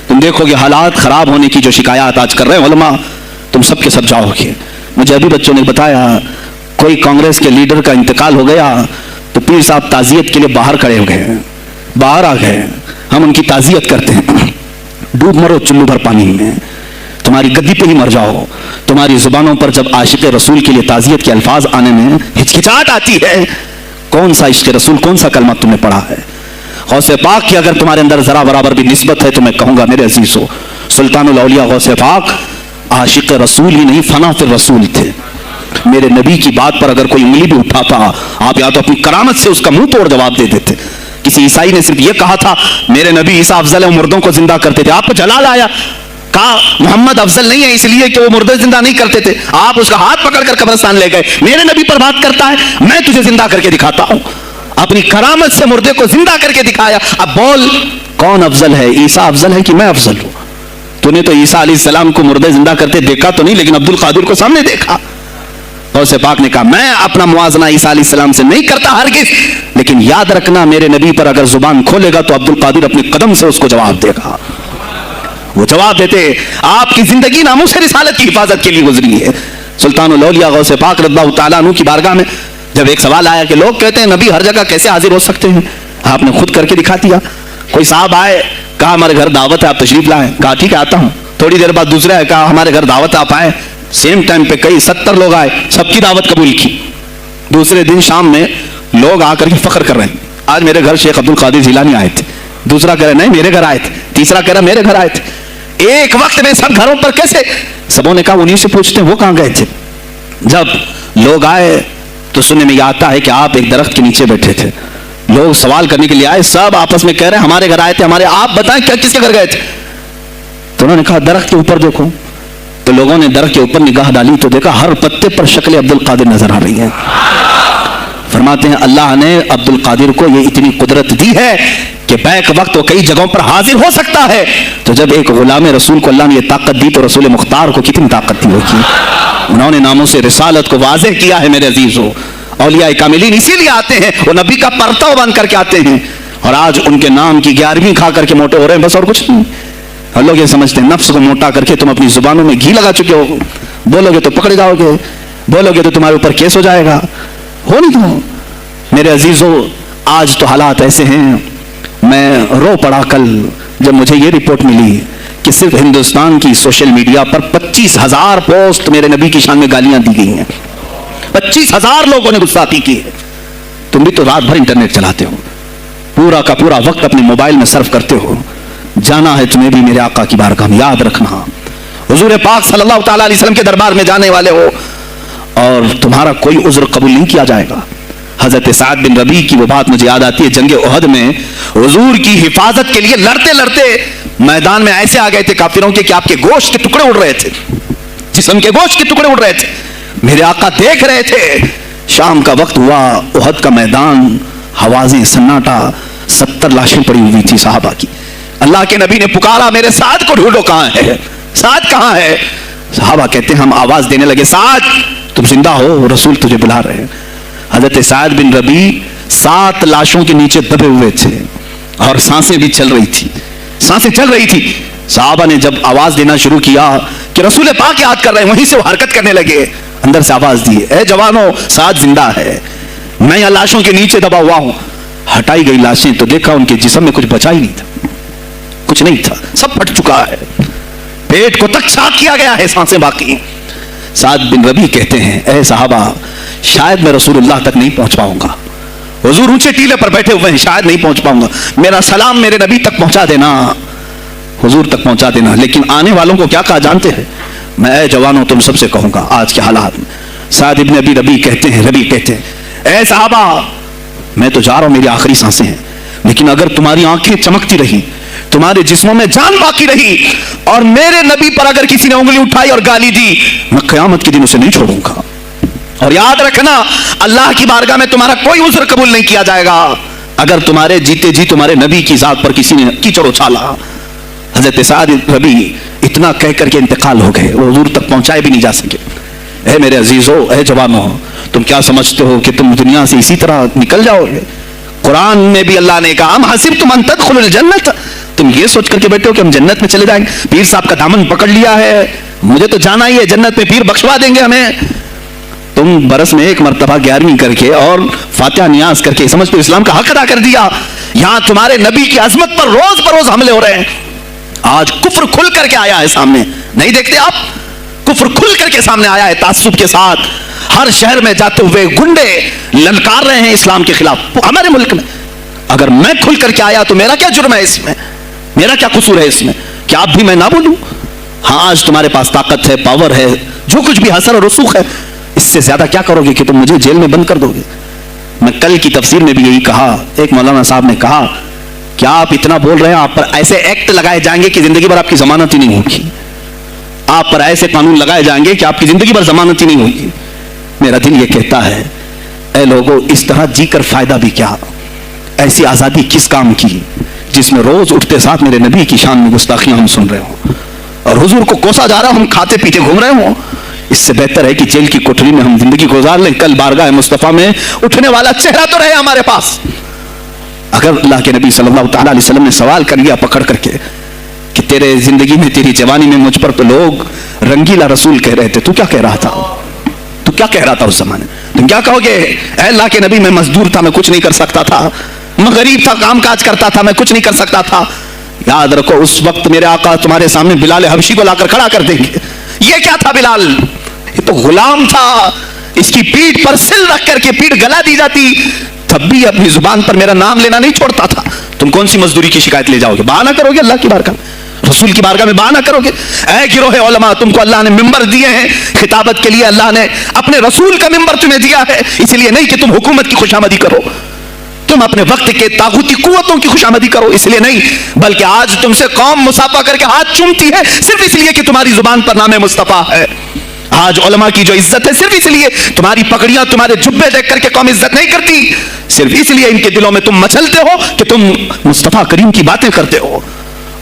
S1: تم دیکھو گے حالات خراب ہونے کی جو شکایات آج کر رہے ہیں علماء، تم سب کے سب جاؤ گے. مجھے ابھی بچوں نے بتایا کوئی کانگریس کے لیڈر کا انتقال ہو گیا تو پیر صاحب تعزیت کے لیے باہر کھڑے ہو گئے، باہر آ گئے. ہم ان کی تعزیت کرتے ہیں. ڈوب مرو چلو بھر پانی میں، تمہاری گدی پہ ہی مر جاؤ. تمہاری زبانوں پر جب عاشق رسول کے لیے تعزیت کے الفاظ آنے میں ہچکچاہٹ آتی ہے، کون سا عشق رسول، کون سا کلمہ تم نے پڑھا ہے؟ غوث پاک کی اگر تمہارے اندر ذرا برابر بھی نسبت ہے تو میں کہوں گا میرے عزیزو، سلطان الاولیاء غوث پاک عاشق رسول ہی نہیں، فنا فی الرسول تھے. میرے نبی کی بات پر اگر کوئی انگلی بھی اٹھاتا آپ یا تو اپنی کرامت سے اس کا منہ توڑ جواب دے دیتے. کسی عیسائی نے صرف یہ کہا تھا میرے نبی عیسیٰ افضل ہے، مردوں کو زندہ کرتے تھے، آپ کو جلال آیا، کہا محمد افضل نہیں ہے اس لیے کہ وہ مردے زندہ نہیں کرتے تھے، آپ اس کا ہاتھ پکڑ کر قبرستان لے گئے. میرے نبی پر بات کرتا ہے، میں تجھے زندہ کر کے دکھاتا ہوں. اپنی کرامت سے مردے کو زندہ کر کے دکھایا. اب بول کون افضل ہے، عیسیٰ افضل ہے کہ میں افضل ہوں؟ تو نے تو عیسیٰ علیہ السلام کو مردے زندہ کرتے دیکھا تو نہیں، لیکن عبد القادر کو سامنے دیکھا. غوث پاک نے کہا میں اپنا موازنہ عیسیٰ علیہ السلام سے نہیں کرتا ہرگز، لیکن یاد رکھنا میرے نبی پر اگر زبان کھولے گا تو عبد القادر اپنے قدم سے اس کو جواب دے گا. وہ جواب دیتے. آپ کی زندگی ناموس رسالت کی حفاظت کے لیے گزری ہے. سلطان الاولیاء غوث پاک رضی اللہ تعالیٰ عنہ کی بارگاہ میں جب ایک سوال آیا کہ لوگ کہتے ہیں نبی ہر جگہ کیسے حاضر ہو سکتے ہیں، آپ نے خود کر کے دکھا دیا. کوئی صاحب آئے، کہا ہمارے گھر دعوت ہے آپ تشریف لائیں، کہا ٹھیک ہے آتا ہوں. تھوڑی دیر بعد دوسرے آئے، کہا ہمارے گھر دعوت ہے آپ آئے. سیم ٹائم پہ کئی 70 لوگ آئے، سب کی دعوت قبول کی. دوسرے دن شام میں لوگ آ کر کے فخر کر رہے ہیں آج میرے گھر شیخ عبد القادر جیلانی آئے تھے. دوسرا کہہ رہا نہیں میرے گھر آئے تھے، تیسرا کہہ رہا میرے گھر آئے تھے. ایک وقت میں سب گھروں پر کیسے؟ سبوں نے کہا انہیں سے پوچھتے ہیں وہ کہاں گئے تھے. جب لوگ آئے تو سننے میں یہ آتا ہے کہ آپ ایک درخت کے نیچے بیٹھے تھے. لوگ سوال کرنے کے لیے آئے، سب آپس میں کہہ رہے ہیں ہمارے گھر آئے تھے، ہمارے. آپ بتائیں کیا کس کے گھر گئے تھے؟ تو انہوں نے کہا درخت کے اوپر دیکھو. تو لوگوں نے درخت کے اوپر نگاہ ڈالی تو دیکھا ہر پتے پر شکل عبد القادر نظر آ رہی ہے. فرماتے ہیں اللہ نے عبد القادر کو یہ اتنی قدرت دی ہے کہ بیک وقت وہ کئی جگہوں پر حاضر ہو سکتا ہے. تو جب ایک غلام رسول کو اللہ نے یہ طاقت دی تو رسول مختار کو کتنی طاقت دی ہوگی. انہوں نے ناموں سے رسالت کو واضح کیا ہے. میرے عزیزو، اولیاء کاملین اسی لیے آتے ہیں، وہ نبی کا پرتو بن کر کے آتے ہیں. اور آج ان کے نام کی 11ویں کھا کر کے موٹے ہو رہے ہیں، بس اور کچھ نہیں. اور لوگ یہ سمجھتے ہیں نفس کو موٹا کر کے تم اپنی زبانوں میں گھی لگا چکے ہو، بولو گے تو پکڑے جاؤ گے، بولو گے تو تمہارے اوپر کیس ہو جائے گا. ہو نہیں تو میرے عزیزو آج تو حالات ایسے ہیں. میں رو پڑا کل جب مجھے یہ رپورٹ ملی کہ صرف ہندوستان کی سوشل میڈیا پر 25,000 پوسٹ میرے نبی کی شان میں گالیاں دی گئی ہیں. 25,000 لوگوں نے گستاخی کی ہے. تم بھی تو رات بھر انٹرنیٹ چلاتے ہو، پورا کا پورا وقت اپنے موبائل میں صرف کرتے ہو. جانا ہے تمہیں بھی میرے آقا کی بارگاہ میں، یاد رکھنا حضور پاک صلی اللہ تعالیٰ علیہ وسلم کے دربار میں جانے والے ہو اور تمہارا کوئی عذر قبول نہیں کیا جائے گا. حضرت سعد بن ربیع کی وہ بات مجھے یاد آتی ہے. جنگ احد میں حضور کی حفاظت کے لیے لڑتے لڑتے میدان میں ایسے آ گئے تھے کافروں کے کہ آپ کے گوشت کے ٹکڑے اڑ رہے تھے، جسم کے گوشت کے ٹکڑے اڑ رہے تھے. میرے آقا دیکھ رہے تھے. شام کا وقت ہوا، احد کا میدان، ہوازیں، سناٹا، 70 لاشیں پڑی ہوئی تھی صحابہ کی. اللہ کے نبی نے پکارا میرے سعد کو ڈھونڈو، کہاں ہے سعد، کہاں ہے؟ صحابہ کہتے ہیں ہم آواز دینے لگے سعد تم زندہ ہو، رسول تجھے بلا رہے ہیں. حضرت سعد بن ربیع 7 لاشوں کے نیچے دبے ہوئے تھے اور سانسیں بھی چل رہی تھی، سانسیں چل رہی تھی. صحابہ نے جب آواز دینا شروع کیا کہ رسول پاک یاد کر رہے ہیں، وہیں سے وہ حرکت کرنے لگے. اندر سے آواز دی اے جوانوں سعد زندہ ہے، میں یہاں لاشوں کے نیچے دبا ہوا ہوں. ہٹائی گئی لاشیں تو دیکھا ان کے جسم میں کچھ بچا ہی نہیں تھا، کچھ نہیں تھا، سب پھٹ چکا ہے. پیٹ کو تک چاک کیا گیا ہے، سانسیں باقی. سعد بن ربیع کہتے ہیں اے صحابہ شاید میں رسول اللہ تک نہیں پہنچ پاؤں گا، حضور اونچے ٹیلے پر بیٹھے ہوئے ہیں، شاید نہیں پہنچ پاؤں گا. میرا سلام میرے نبی تک پہنچا دینا، حضور تک پہنچا دینا. لیکن آنے والوں کو کیا کہا جانتے ہیں؟ میں اے جوانوں تم سب سے کہوں گا آج کے حالات میں. سعد بن ابی ربیع کہتے ہیں اے صحابہ میں تو جا رہا ہوں، میری آخری سانسیں ہیں، لیکن اگر تمہاری آنکھیں چمکتی رہی، تمہارے جسموں میں جان باقی رہی اور میرے نبی پر اگر کسی نے انگلی اٹھائی اور گالی دی، میں قیامت کے دن اسے نہیں چھوڑوں گا. اور یاد رکھنا اللہ کی بارگاہ میں تمہارا کوئی عذر قبول نہیں کیا جائے گا اگر تمہارے جیتے جی تمہارے نبی کی ذات پر کسی نے کیچڑ اچھالا. حضرت سعد ربیع اتنا کہہ کر کے انتقال ہو گئے، وہ حضور تک پہنچائے بھی نہیں جا سکے. اے میرے عزیزو، اے جوانوں، تم کیا سمجھتے ہو کہ تم دنیا سے اسی طرح نکل جاؤ گے؟ قرآن میں بھی اللہ نے کہا ہم حسبتم ان تدخلوا الجنت تم یہ سوچ کر کے بیٹھے ہو کہ ہم جنت میں چلے جائیں گے، پیر صاحب کا دامن پکڑ لیا ہے، مجھے تو جانا ہی ہے جنت میں، پیر بخشوا دیں گے ہمیں. تم برس میں ایک مرتبہ 11ویں کر کے اور فاتحہ نیاز کر کے سمجھتے ہو اسلام کا حق ادا کر دیا. یہاں تمہارے نبی کی عظمت پر روز بروز حملے ہو رہے ہیں. آج کفر کھل کر کے آیا ہے سامنے، نہیں دیکھتے آپ؟ کفر کھل کر کے سامنے آیا ہے تعصب کے ساتھ. ہر شہر میں جاتے ہوئے گنڈے للکار رہے ہیں اسلام کے خلاف ہمارے ملک میں. اگر میں کھل کر کے آیا تو میرا کیا جرم ہے اس میں؟ میرا کیا قصور ہے اس میں؟ کیا آپ بھی میں نہ بولوں؟ ہاں آج تمہارے پاس طاقت ہے، پاور ہے، جو کچھ بھی اثر اور رسوخ ہے، اس سے زیادہ کیا کرو گے کہ تم مجھے جیل میں بند کر دو گے؟ میں کل کی تفسیر میں بھی یہی کہا. ایک مولانا صاحب نے کہا کیا آپ اتنا بول رہے ہیں، آپ پر ایسے ایکٹ لگائے جائیں گے کہ زندگی بھر آپ کی ضمانت ہی نہیں ہوگی. آپ پر ایسے قانون لگائے جائیں گے کہ آپ کی زندگی بھر ضمانت ہی نہیں ہوگی. میرا دل یہ کہتا ہے اے لوگوں، اس طرح جی کر فائدہ بھی کیا؟ ایسی آزادی کس کام کی جس میں روز اٹھتے ساتھ میرے نبی کی شان میں گستاخیاں ہم سن رہے ہوں اور حضور کو کوسا جا رہا ہم کھاتے پیتے گھوم رہے ہوں؟ اس سے بہتر ہے کہ جیل کی کوٹری میں ہم زندگی گزار لیں، کل بارگاہ مصطفیٰ میں اٹھنے والا چہرہ تو رہے ہمارے پاس. اگر اللہ کے نبی صلی اللہ تعالیٰ علیہ وسلم نے سوال کر لیا پکڑ کر کے کہ تیرے زندگی میں، تیری جوانی میں مجھ پر تو لوگ رنگیلا رسول کہہ رہے تھے، تو کیا کہہ رہا تھا؟ تو کیا کہہ رہا تھا اس زمانے؟ تم کیا کہو گے؟ اے اللہ کے نبی، میں مزدور تھا، میں کچھ نہیں کر سکتا تھا، میں غریب تھا، کام کاج کرتا تھا، میں کچھ نہیں کر سکتا تھا. یاد رکھو اس وقت میرے آقا تمہارے سامنے بلال حبشی کو لا کر کھڑا کر دیں گے. یہ کیا تھا بلال؟ یہ تو غلام تھا. اس کی پیٹھ پر سل رکھ کر کے پیٹھ گلا دی جاتی، تب بھی اپنی زبان پر میرا نام لینا نہیں چھوڑتا تھا. تم کون سی مزدوری کی شکایت لے جاؤ گے؟ بہانہ کرو گے اللہ کی بارگاہ میں، رسول کی بارگاہ میں بہانہ کرو گے؟ اے گروہ علماء، تم کو اللہ نے ممبر دیے ہیں خطابت کے لیے، اللہ نے اپنے رسول کا ممبر تمہیں دیا ہے، اس لیے نہیں کہ تم حکومت کی خوشامدی کرو، تم اپنے وقت کے طاغوتی قوتوں کی خوشامدی کرو، اس لیے نہیں، بلکہ آج تم سے قوم مصافحہ کر کے ہاتھ چومتی ہے صرف اس لیے کہ تمہاری زبان پر نام مصطفیٰ ہے. آج علماء کی جو عزت ہے صرف اس لیے، تمہاری پگڑیاں، تمہارے جبے دیکھ کر کے قوم عزت نہیں کرتی، صرف اس لیے ان کے دلوں میں تم مچلتے ہو کہ تم مصطفیٰ کریم کی باتیں کرتے ہو.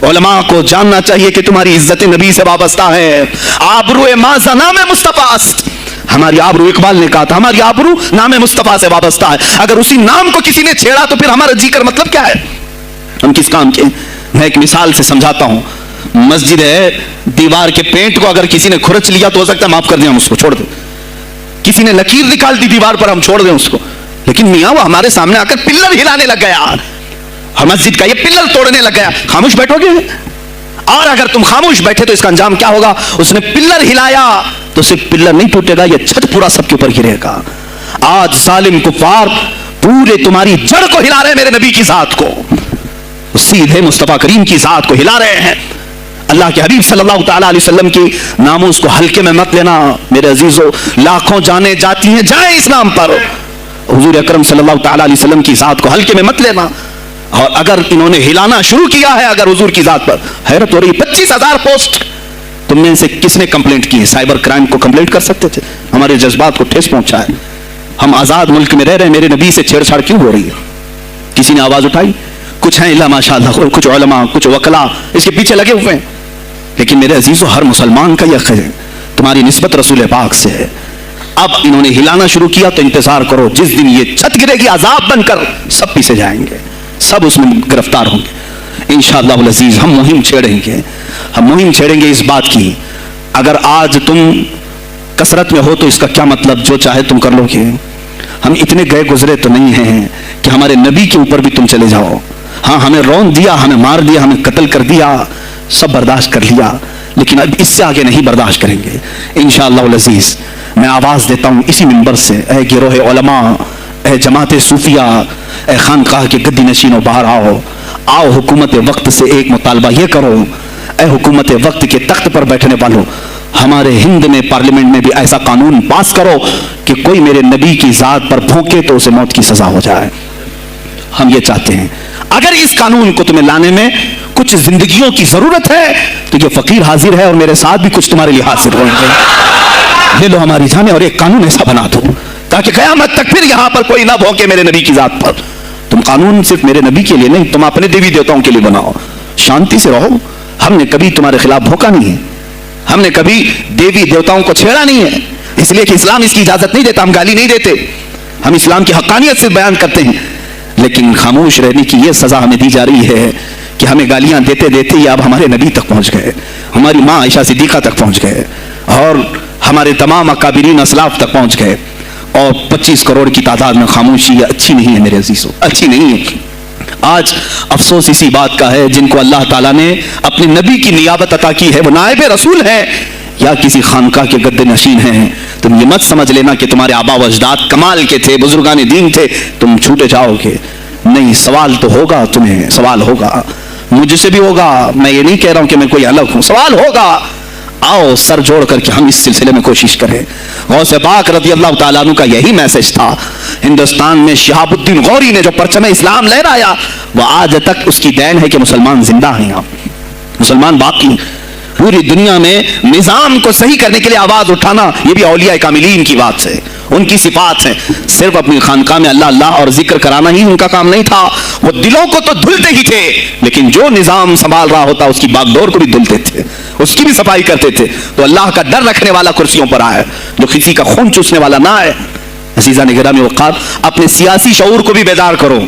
S1: علماء کو جاننا چاہیے کہ تمہاری عزت نبی سے وابستہ ہے. آبرو ماذا نام مصطفیٰ است، ہماری آبرو، اقبال نے کہا تھا ہماری آبرو نام مصطفیٰ سے وابستہ ہے. اگر اسی نام کو کسی نے چھیڑا تو پھر ہمارا جی کر مطلب کیا ہے؟ ہم کس کام کے؟ میں ایک مثال سے سمجھاتا ہوں. مسجد ہے، دیوار کے پینٹ کو اگر کسی نے کھرچ لیا تو ہو سکتا ہے معاف کر دیں، ہم اس کو چھوڑ دیں. کسی نے لکیر نکال دی دیوار پر، ہم چھوڑ دیں اس کو. لیکن میاں وہ ہمارے سامنے آ کر پلر ہلانے لگ گیا، مسجد کا یہ پلر توڑنے لگ گیا، خاموش بیٹھو گے؟ اور اگر تم خاموش بیٹھے تو اس کا انجام کیا ہوگا؟ اس نے پلر ہلایا تو صرف پلر نہیں ٹوٹے گا، یہ چھت پورا سب کے اوپر گرے گا. آج ظالم کفار پورے تمہاری جڑ کو ہلا رہے ہیں، میرے نبی کی ذات کو، سیدھے مصطفیٰ کریم کی ذات کو ہلا رہے ہیں. اللہ کے حبیب صلی اللہ تعالیٰ علیہ وسلم کی ناموس کو ہلکے میں مت لینا میرے عزیزو. لاکھوں جانیں جاتی ہیں، جائیں اسلام پر، حضور اکرم صلی اللہ تعالیٰ علیہ وسلم کی ذات کو ہلکے میں مت لینا. اور اگر انہوں نے ہلانا شروع کیا ہے اگر حضور کی ذات پر، حیرت ہو رہی، 25,000 پوسٹ تم میں سے کس نے کمپلینٹ کی ہے؟ سائبر کرائم کو کمپلینٹ کر سکتے تھے. ہمارے جذبات کو ٹھیس پہنچا ہے. ہم آزاد ملک میں رہ رہے ہیں، میرے نبی سے چھیڑ چھاڑ کیوں ہو رہی ہے؟ کسی نے آواز اٹھائی؟ کچھ ہیں اللہ ماشاء اللہ، کچھ علماء، کچھ وکلا اس کے پیچھے لگے ہوئے ہیں. لیکن میرے عزیزو، ہر مسلمان کا یہ ہے تمہاری نسبت رسول پاک سے ہے. اب انہوں نے ہلانا شروع کیا تو انتظار کرو، جس دن یہ چھت گرے گی عذاب بن کر سب پیچھے جائیں گے، سب اس میں گرفتار ہوں گے. انشاءاللہ العزیز ہم مہم چھیڑیں گے اس بات کی. اگر آج تم کثرت میں ہو تو اس کا کیا مطلب؟ جو چاہے تم کر لو گے. ہم اتنے گئے گزرے تو نہیں ہیں کہ ہمارے نبی کے اوپر بھی تم چلے جاؤ. ہاں ہمیں رون دیا، ہمیں مار دیا، ہمیں قتل کر دیا، سب برداشت کر لیا، لیکن اب اس سے آگے نہیں برداشت کریں گے انشاءاللہ العزیز. میں آواز دیتا ہوں اسی منبر سے، اے گروہ علماء، اے جماعت صوفیہ، اے خانقاہ کے گدی نشینوں، باہر آؤ حکومت وقت سے ایک مطالبہ یہ کرو. اے حکومت وقت کے تخت پر بیٹھنے والوں، ہمارے ہند میں پارلیمنٹ میں بھی ایسا قانون پاس کرو کہ کوئی میرے نبی کی ذات پر بھونکے تو اسے موت کی سزا ہو جائے. ہم یہ چاہتے ہیں. اگر اس قانون کو تمہیں لانے میں کچھ زندگیوں کی ضرورت ہے تو یہ فقیر حاضر ہے اور میرے ساتھ بھی کچھ تمہارے لیے حاضر ہوں گے. لے لو ہماری جانیں اور ایک قانون ایسا بنا دو تاکہ قیامت تک پھر یہاں پر کوئی نہ بھونکے میرے نبی کی ذات پر. تم قانون صرف میرے نبی کے لیے نہیں، تم اپنے دیوی دیوتاؤں کے لیے بناؤ، شانتی سے رہو. ہم نے کبھی تمہارے خلاف بھوکا نہیں ہے، ہم نے کبھی دیوی دیوتاؤں کو چھیڑا نہیں ہے، اس لیے کہ اسلام اس کی اجازت نہیں دیتا. ہم گالی نہیں دیتے، ہم اسلام کی حقانیت سے بیان کرتے ہیں. لیکن خاموش رہنے کی یہ سزا ہمیں دی جا رہی ہے کہ ہمیں گالیاں دیتے دیتے یہ اب ہمارے نبی تک پہنچ گئے, ہماری ماں عائشہ صدیقہ تک پہنچ گئے, اور ہمارے تمام اکابرین اسلاف تک پہنچ گئے, اور 25 کروڑ کی تعداد میں خاموشی یہ اچھی نہیں ہے میرے عزیزو, اچھی نہیں ہے. آج افسوس اسی بات کا ہے جن کو اللہ تعالیٰ نے اپنے نبی کی نیابت عطا کی ہے, وہ نائب رسول ہیں یا کسی خانقاہ کے گدے نشین ہیں. تم یہ مت سمجھ لینا کہ تمہارے آبا و اجداد کمال کے تھے, بزرگان دین تھے, تم چھوٹے جاؤ گے. نہیں, سوال تو ہوگا, تمہیں سوال ہوگا, مجھ سے بھی ہوگا. میں یہ نہیں کہہ رہا ہوں کہ میں کوئی الگ ہوں, سوال ہوگا. آؤ سر جوڑ کر کے ہم اس سلسلے میں کوشش کریں. غوث پاک رضی اللہ تعالیٰ عنہ کا یہی میسج تھا. ہندوستان میں شہاب الدین غوری نے جو پرچم اسلام لہرایا, وہ آج تک اس کی دین ہے کہ مسلمان زندہ ہیں, مسلمان باقی. پوری دنیا میں نظام کو صحیح کرنے کے لیے آواز اٹھانا, یہ بھی اولیاء کاملین کی بات ہے, ان کی صفات ہیں. صرف اپنی خانقاہ میں اللہ اللہ اور ذکر کرانا ہی ان کا کام نہیں تھا, وہ دلوں کو تو دھلتے ہی تھے, لیکن جو نظام سنبھال رہا ہوتا اس کی باغ ڈور کو بھی دھلتے تھے, اس کی بھی صفائی کرتے تھے. تو اللہ کا ڈر رکھنے والا کرسیوں پر آئے, جو کسی کا خون چوسنے والا نہ آئے. عزیزان گرامی وقار, اپنے سیاسی شعور کو بھی بیدار کرو,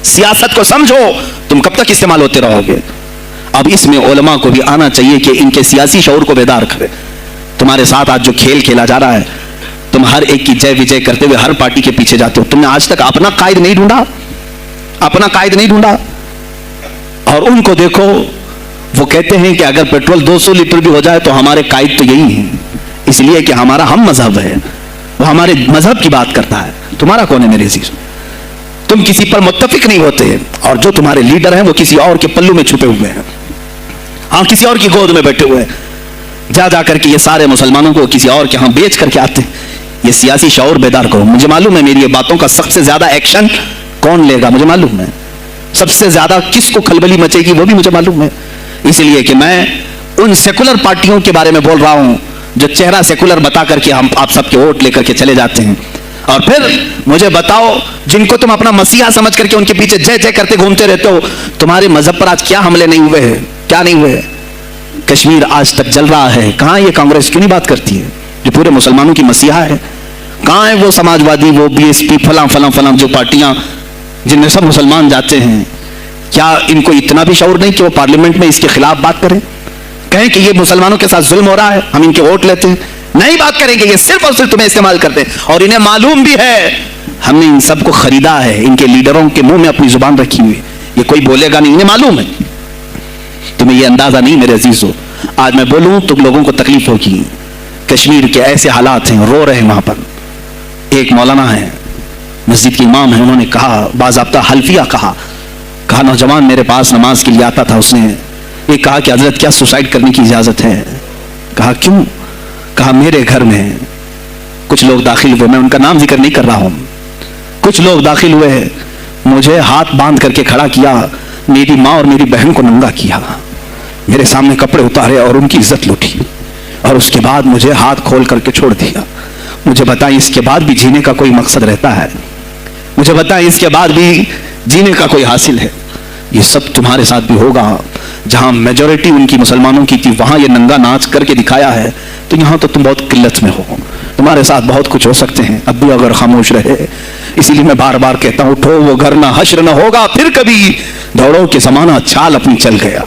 S1: سیاست کو سمجھو. تم کب تک استعمال ہوتے رہو گے؟ اب اس میں علماء کو بھی آنا چاہیے کہ ان کے سیاسی شعور کو بیدار کرے. تمہارے ساتھ آج جو کھیل کھیلا جا رہا ہے, تم ہر ایک کی جے وجے کرتے ہوئے ہر پارٹی کے پیچھے جاتے ہو. تم نے آج تک اپنا قائد نہیں ڈھونڈا, اپنا قائد نہیں ڈھونڈا. اور ان کو دیکھو, وہ کہتے ہیں کہ اگر پیٹرول 200 لیٹر بھی ہو جائے تو ہمارے قائد تو یہی ہیں, اس لیے کہ ہمارا ہم مذہب ہے, وہ ہمارے مذہب کی بات کرتا ہے. تمہارا کون ہے میرے عزیز؟ تم کسی پر متفق نہیں ہوتے, اور جو تمہارے لیڈر ہیں وہ کسی اور کے پلو میں چھپے ہوئے ہیں, ہاں کسی اور کی گود میں بیٹھے ہوئے ہیں. جا جا کر کے یہ سارے مسلمانوں کو کسی اور کے ہاں بیچ کر کے آتے ہیں. یہ سیاسی شعور بیدار کرو. مجھے معلوم ہے میری یہ باتوں کا سب سے زیادہ ایکشن کون لے گا, مجھے معلوم ہے. سب سے زیادہ کس کو کھلبلی مچے گی وہ بھی مجھے معلوم ہے. اس لیے کہ میں ان سیکولر پارٹیوں کے بارے میں بول رہا ہوں جو چہرہ سیکولر بتا کر کے ہم آپ سب کے ووٹ لے کر کے چلے جاتے ہیں, اور پھر مجھے بتاؤ جن کو تم اپنا مسیحا سمجھ کر کے ان کے پیچھے جے جے کرتے گھومتے رہتے ہو, تمہارے مذہب پر آج کیا حملے نہیں ہوئے ہیں, کیا نہیں ہوئے. کشمیر آج تک جل رہا ہے. کہاں یہ کانگریس کیوں نہیں بات کرتی ہے جو پورے مسلمانوں کی مسیحا ہے؟ کہاں ہے وہ سماجوادی, وہ بی ایس پی, فلاں فلاں فلاں جو پارٹیاں جن میں سب مسلمان جاتے ہیں؟ کیا ان کو اتنا بھی شعور نہیں کہ وہ پارلیمنٹ میں اس کے خلاف بات کریں, کہیں کہ یہ مسلمانوں کے ساتھ ظلم ہو رہا ہے, ہم ان کے ووٹ لیتے ہیں؟ نہیں بات کریں گے. یہ صرف اور صرف تمہیں استعمال کرتے ہیں, اور انہیں معلوم بھی ہے ہم نے ان سب کو خریدا ہے, ان کے لیڈروں کے منہ میں اپنی زبان رکھی ہوئی, یہ کوئی بولے گا نہیں, انہیں معلوم ہے. تمہیں یہ اندازہ نہیں میرے عزیزو. آج میں بولوں تو لوگوں کو تکلیف ہوگی. کشمیر کے ایسے حالات ہیں, رو رہے ہیں وہاں پر. ایک مولانا ہے, مسجد کے امام ہیں, انہوں نے کہا, باضابطہ حلفیہ کہا نوجوان میرے پاس نماز کے لیے آتا تھا, اس نے یہ کہا کہ حضرت کیا سوسائڈ کرنے کی اجازت ہے؟ کہا کیوں؟ کہا میرے گھر میں کچھ لوگ داخل ہوئے, میں ان کا نام ذکر نہیں کر رہا ہوں, کچھ لوگ داخل ہوئے, مجھے ہاتھ باندھ کر کے کھڑا کیا, میری ماں اور میری بہن کو ننگا کیا, میرے سامنے کپڑے اتارے اور ان کی عزت لوٹی, اور اس کے بعد مجھے ہاتھ کھول کر کے چھوڑ دیا. مجھے بتائیں اس کے بعد بھی جینے کا کوئی مقصد رہتا ہے؟ مجھے بتائیں اس کے بعد بھی جینے کا کوئی حاصل ہے؟ یہ سب تمہارے ساتھ بھی ہوگا. جہاں میجورٹی ان کی مسلمانوں کی تھی وہاں یہ ننگا ناچ کر کے دکھایا ہے, تو یہاں تو تم بہت قلت میں ہو. تمہارے ساتھ بہت کچھ ہو سکتے ہیں, اب بھی اگر خاموش رہے. اسی لیے میں بار بار کہتا ہوں, اٹھو وہ گھر نہ حشر نہ ہوگا پھر کبھی, دوڑو کہ زمانہ چھال اپنی چل گیا.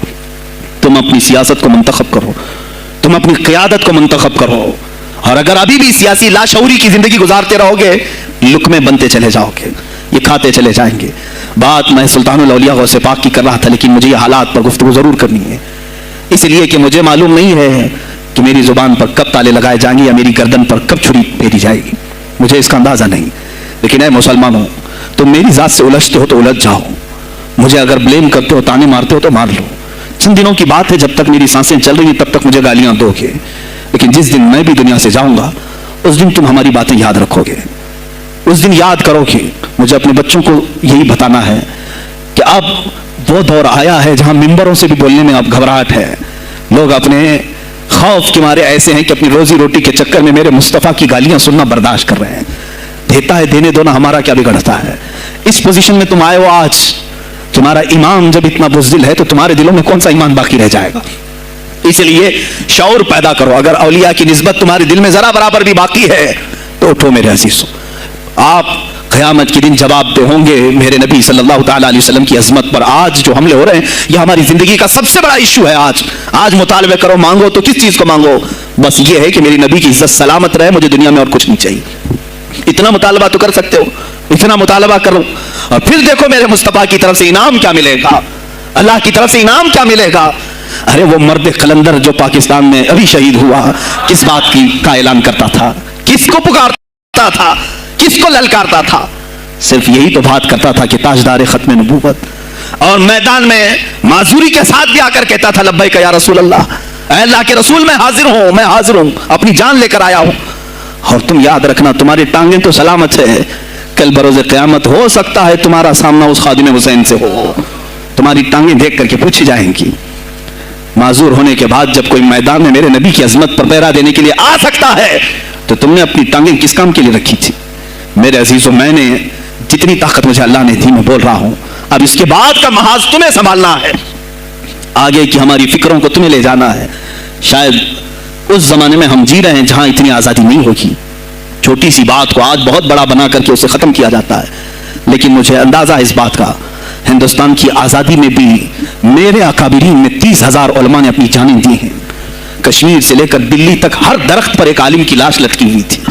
S1: تم اپنی سیاست کو منتخب کرو, تم اپنی قیادت کو منتخب کرو, اور اگر ابھی بھی سیاسی لاشعوری کی زندگی گزارتے رہو گے, لقمے بنتے چلے جاؤ گے, یہ کھاتے چلے جائیں گے. بات میں سلطان الاولیاء غوث پاک کی کر رہا تھا, لیکن مجھے یہ حالات پر گفتگو ضرور کرنی ہے, اس لیے کہ مجھے معلوم نہیں ہے کہ میری زبان پر کب تالے لگائے جائیں گے یا میری گردن پر کب چھری پھیری جائے گی, مجھے اس کا اندازہ نہیں. لیکن اے مسلمانوں, تم میری ذات سے الجھتے ہو تو الجھ جاؤ, مجھے اگر بلیم کرتے ہو, تانے مارتے ہو تو مار لو. چند دنوں کی بات ہے, جب تک میری سانسیں چل رہی ہیں تب تک مجھے گالیاں دو گے, لیکن جس دن میں بھی دنیا سے جاؤں گا اس دن تم ہماری باتیں یاد رکھو گے. اس دن یاد کرو کہ مجھے اپنے بچوں کو یہی بتانا ہے کہ اب وہ دور آیا ہے جہاں ممبروں سے بھی بولنے میں اب گھبراہٹ ہے. لوگ اپنے خوف کے مارے ایسے ہیں کہ اپنی روزی روٹی کے چکر میں میرے مصطفیٰ کی گالیاں سننا برداشت کر رہے ہیں. دیتا ہے دینے دو نا, ہمارا کیا بگڑتا ہے. اس پوزیشن میں تم آئے ہو آج, تمہارا امام جب اتنا بزدل ہے تو تمہارے دلوں میں کون سا ایمان باقی رہ جائے گا. اس لیے شعور پیدا کرو. اگر اولیاء کی نسبت تمہارے دل میں ذرا برابر بھی باقی ہے تو اٹھو میرے عزیزو. آپ قیامت کے دن جواب دہ ہوں گے میرے نبی صلی اللہ تعالیٰ علیہ وسلم کی عظمت پر. آج جو حملے ہو رہے ہیں یہ ہماری زندگی کا سب سے بڑا ایشو ہے. آج مطالبہ کرو, مانگو تو کس چیز کو مانگو؟ بس یہ ہے کہ میری نبی کی عزت سلامت رہے, مجھے دنیا میں اور کچھ نہیں چاہیے. اتنا مطالبہ تو کر سکتے ہو, اتنا مطالبہ کرو. اور پھر دیکھو میرے مصطفیٰ کی طرف سے انعام کیا ملے گا, اللہ کی طرف سے انعام کیا ملے گا. ارے وہ مرد قلندر جو پاکستان میں ابھی شہید ہوا, کس بات کا اعلان کرتا تھا, کس کو پکارتا تھا, کس کو للکارتا تھا؟ صرف یہی تو بات کرتا تھا کہ تاجدار ختم نبوت. اور میدان میں معذوری کے ساتھ بھی آ کر کہتا تھا لبیک یا رسول اللہ, اے اللہ کے رسول میں حاضر ہوں, اپنی جان لے کر آیا ہوں. اور تم یاد رکھنا تمہاری ٹانگیں تو سلامت ہے, کل بروز قیامت ہو سکتا ہے تمہارا سامنا اس خادم حسین سے ہو, تمہاری ٹانگیں دیکھ کر کے پوچھی جائیں گی. معذور ہونے کے بعد جب کوئی میدان میں میرے نبی کی عظمت پر پہرا دینے کے لیے آ سکتا ہے تو تم نے اپنی ٹانگیں کس کام کے لیے رکھی تھی؟ میرے عزیزوں, میں نے جتنی طاقت مجھے اللہ نے دی میں بول رہا ہوں. اب اس کے بعد کا محاذ تمہیں سنبھالنا ہے, آگے کی ہماری فکروں کو تمہیں لے جانا ہے. شاید اس زمانے میں ہم جی رہے ہیں جہاں اتنی آزادی نہیں ہوگی. چھوٹی سی بات کو آج بہت بڑا بنا کر کے اسے ختم کیا جاتا ہے. لیکن مجھے اندازہ اس بات کا, ہندوستان کی آزادی میں بھی میرے اکابرین میں 30,000 علماء نے اپنی جانیں دی ہیں. کشمیر سے لے کر دلی تک ہر درخت پر ایک عالم کی لاش لٹکی ہوئی تھی.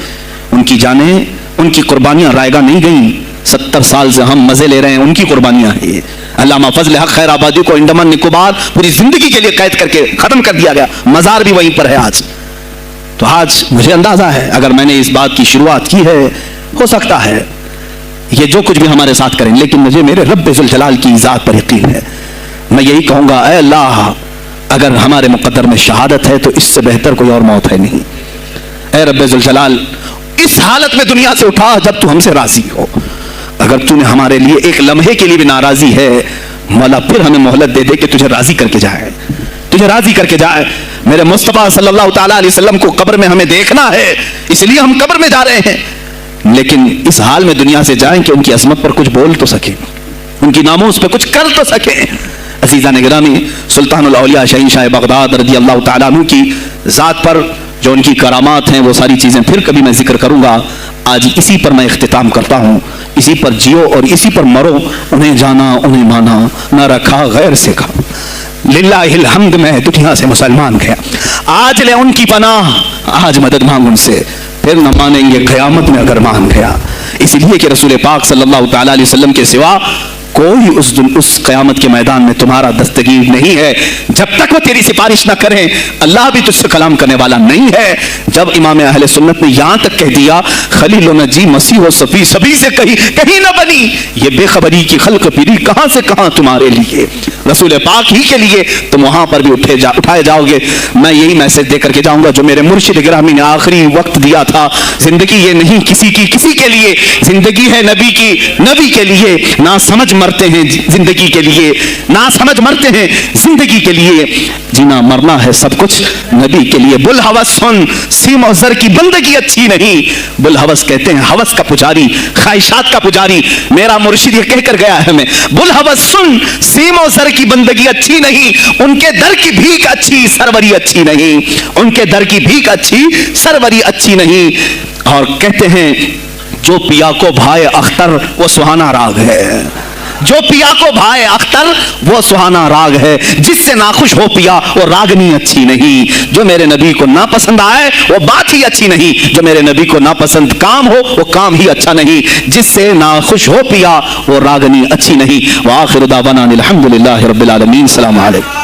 S1: ان کی جانیں, ان کی قربانیاں رائگاں نہیں گئیں. 70 سال سے ہم مزے لے رہے ہیں, ان کی قربانیاں ہیں. علامہ فضل حق خیر آبادی کو انڈمان نکوبار پوری زندگی کے لیے قید کر کے ختم کر دیا گیا, مزار بھی وہیں پر ہے آج. تو آج مجھے اندازہ ہے اگر میں نے اس بات کی شروعات کی ہے, ہو سکتا ہے یہ جو کچھ بھی ہمارے ساتھ کریں, لیکن مجھے میرے رب ذوالجلال کی ذات پر یقین ہے. میں یہی کہوں گا, اے اللہ اگر ہمارے مقدر میں شہادت ہے تو اس سے بہتر کوئی اور موت ہے نہیں. اے رب ذوالجلال اس حالت میں دنیا سے اٹھا جب تو ہم سے راضی ہو. اگر تو نے ہمارے لیے ایک لمحے کے لیے بھی ناراضی ہے, مولا پھر ہمیں مہلت دے دے کہ تجھے راضی کر کے جائے, تجھے راضی کر کے جائے. میرے مصطفیٰ صلی اللہ تعالیٰ علیہ وسلم کو قبر میں ہمیں دیکھنا ہے, اس لیے ہم قبر میں جا رہے ہیں. لیکن اس حال میں دنیا سے جائیں کہ ان کی عظمت پر کچھ بول تو سکیں, ان کی ناموس پہ کچھ کر تو سکیں. عزیزان گرامی, سلطان الاولیاء شہنشاہ بغداد رضی اللہ تعالیٰ عنہ کی ذات پر جو ان کی کرامات ہیں وہ ساری چیزیں پھر کبھی میں ذکر کروں گا. آج اسی پر میں اختتام کرتا ہوں. اسی پر جیو اور اسی پر مرو. انہیں جانا انہیں مانا, نہ رکھا غیر سے کھا. للہ الحمد میں دنیا سے مسلمان گیا. آج لے ان کی پناہ, آج مدد مانگ ان سے, پھر نہ مانیں گے قیامت میں اگر مان گیا. اس لیے کہ رسول پاک صلی اللہ تعالیٰ علیہ وسلم کے سوا کوئی اس قیامت کے میدان میں تمہارا دستگیر نہیں ہے. جب تک وہ تیری سفارش نہ کریں اللہ بھی تجھ سے کلام کرنے والا نہیں ہے. جب امام اہل سنت نے یہاں تک کہہ دیا خلیل و نجی مسیح و صفی سبھی سے کہیں نہ بنی, یہ بے خبری کی خلق پھری کہاں سے کہاں تمہارے لیے, رسول پاک ہی کے لیے تم وہاں پر بھی اٹھائے جاؤ گے. میں یہی میسج دے کر کے جاؤں گا جو میرے مرشد گرامی نے آخری وقت دیا تھا. زندگی یہ نہیں کسی کی کسی کے لیے, زندگی ہے نبی کی نبی کے لیے. نہ سمجھ مرتے ہیں زندگی کے لیے, نہ سمجھ مرتے ہیں زندگی کے لیے. جینا مرنا ہے سب کچھ نبی کے لیے. بلحوث سن سیم و زر کی بندگی اچھی نہیں. بلحوث کہتے ہیں ہوس کا پجاری, خواہشات کا پجاری. میرا مرشد یہ کہہ کر گیا ہے ہمیں, بلحوث سن سیم و زر کی بندگی اچھی نہیں, ان کے در کی بھیک اچھی سروری اچھی نہیں, ان کے در کی بھیک اچھی سروری اچھی نہیں. اور کہتے ہیں جو پیا کو بھائے اختر وہ سہانا راگ ہے, جو پیا کو بھائے اختر وہ سہانا راگ ہے. جس سے ناخوش ہو پیا وہ راگنی اچھی نہیں. جو میرے نبی کو ناپسند آئے وہ بات ہی اچھی نہیں, جو میرے نبی کو ناپسند کام ہو وہ کام ہی اچھا نہیں. جس سے ناخوش ہو پیا وہ راگنی اچھی نہیں. وآخر دعوانا الحمدللہ رب العالمین. السلام علیکم.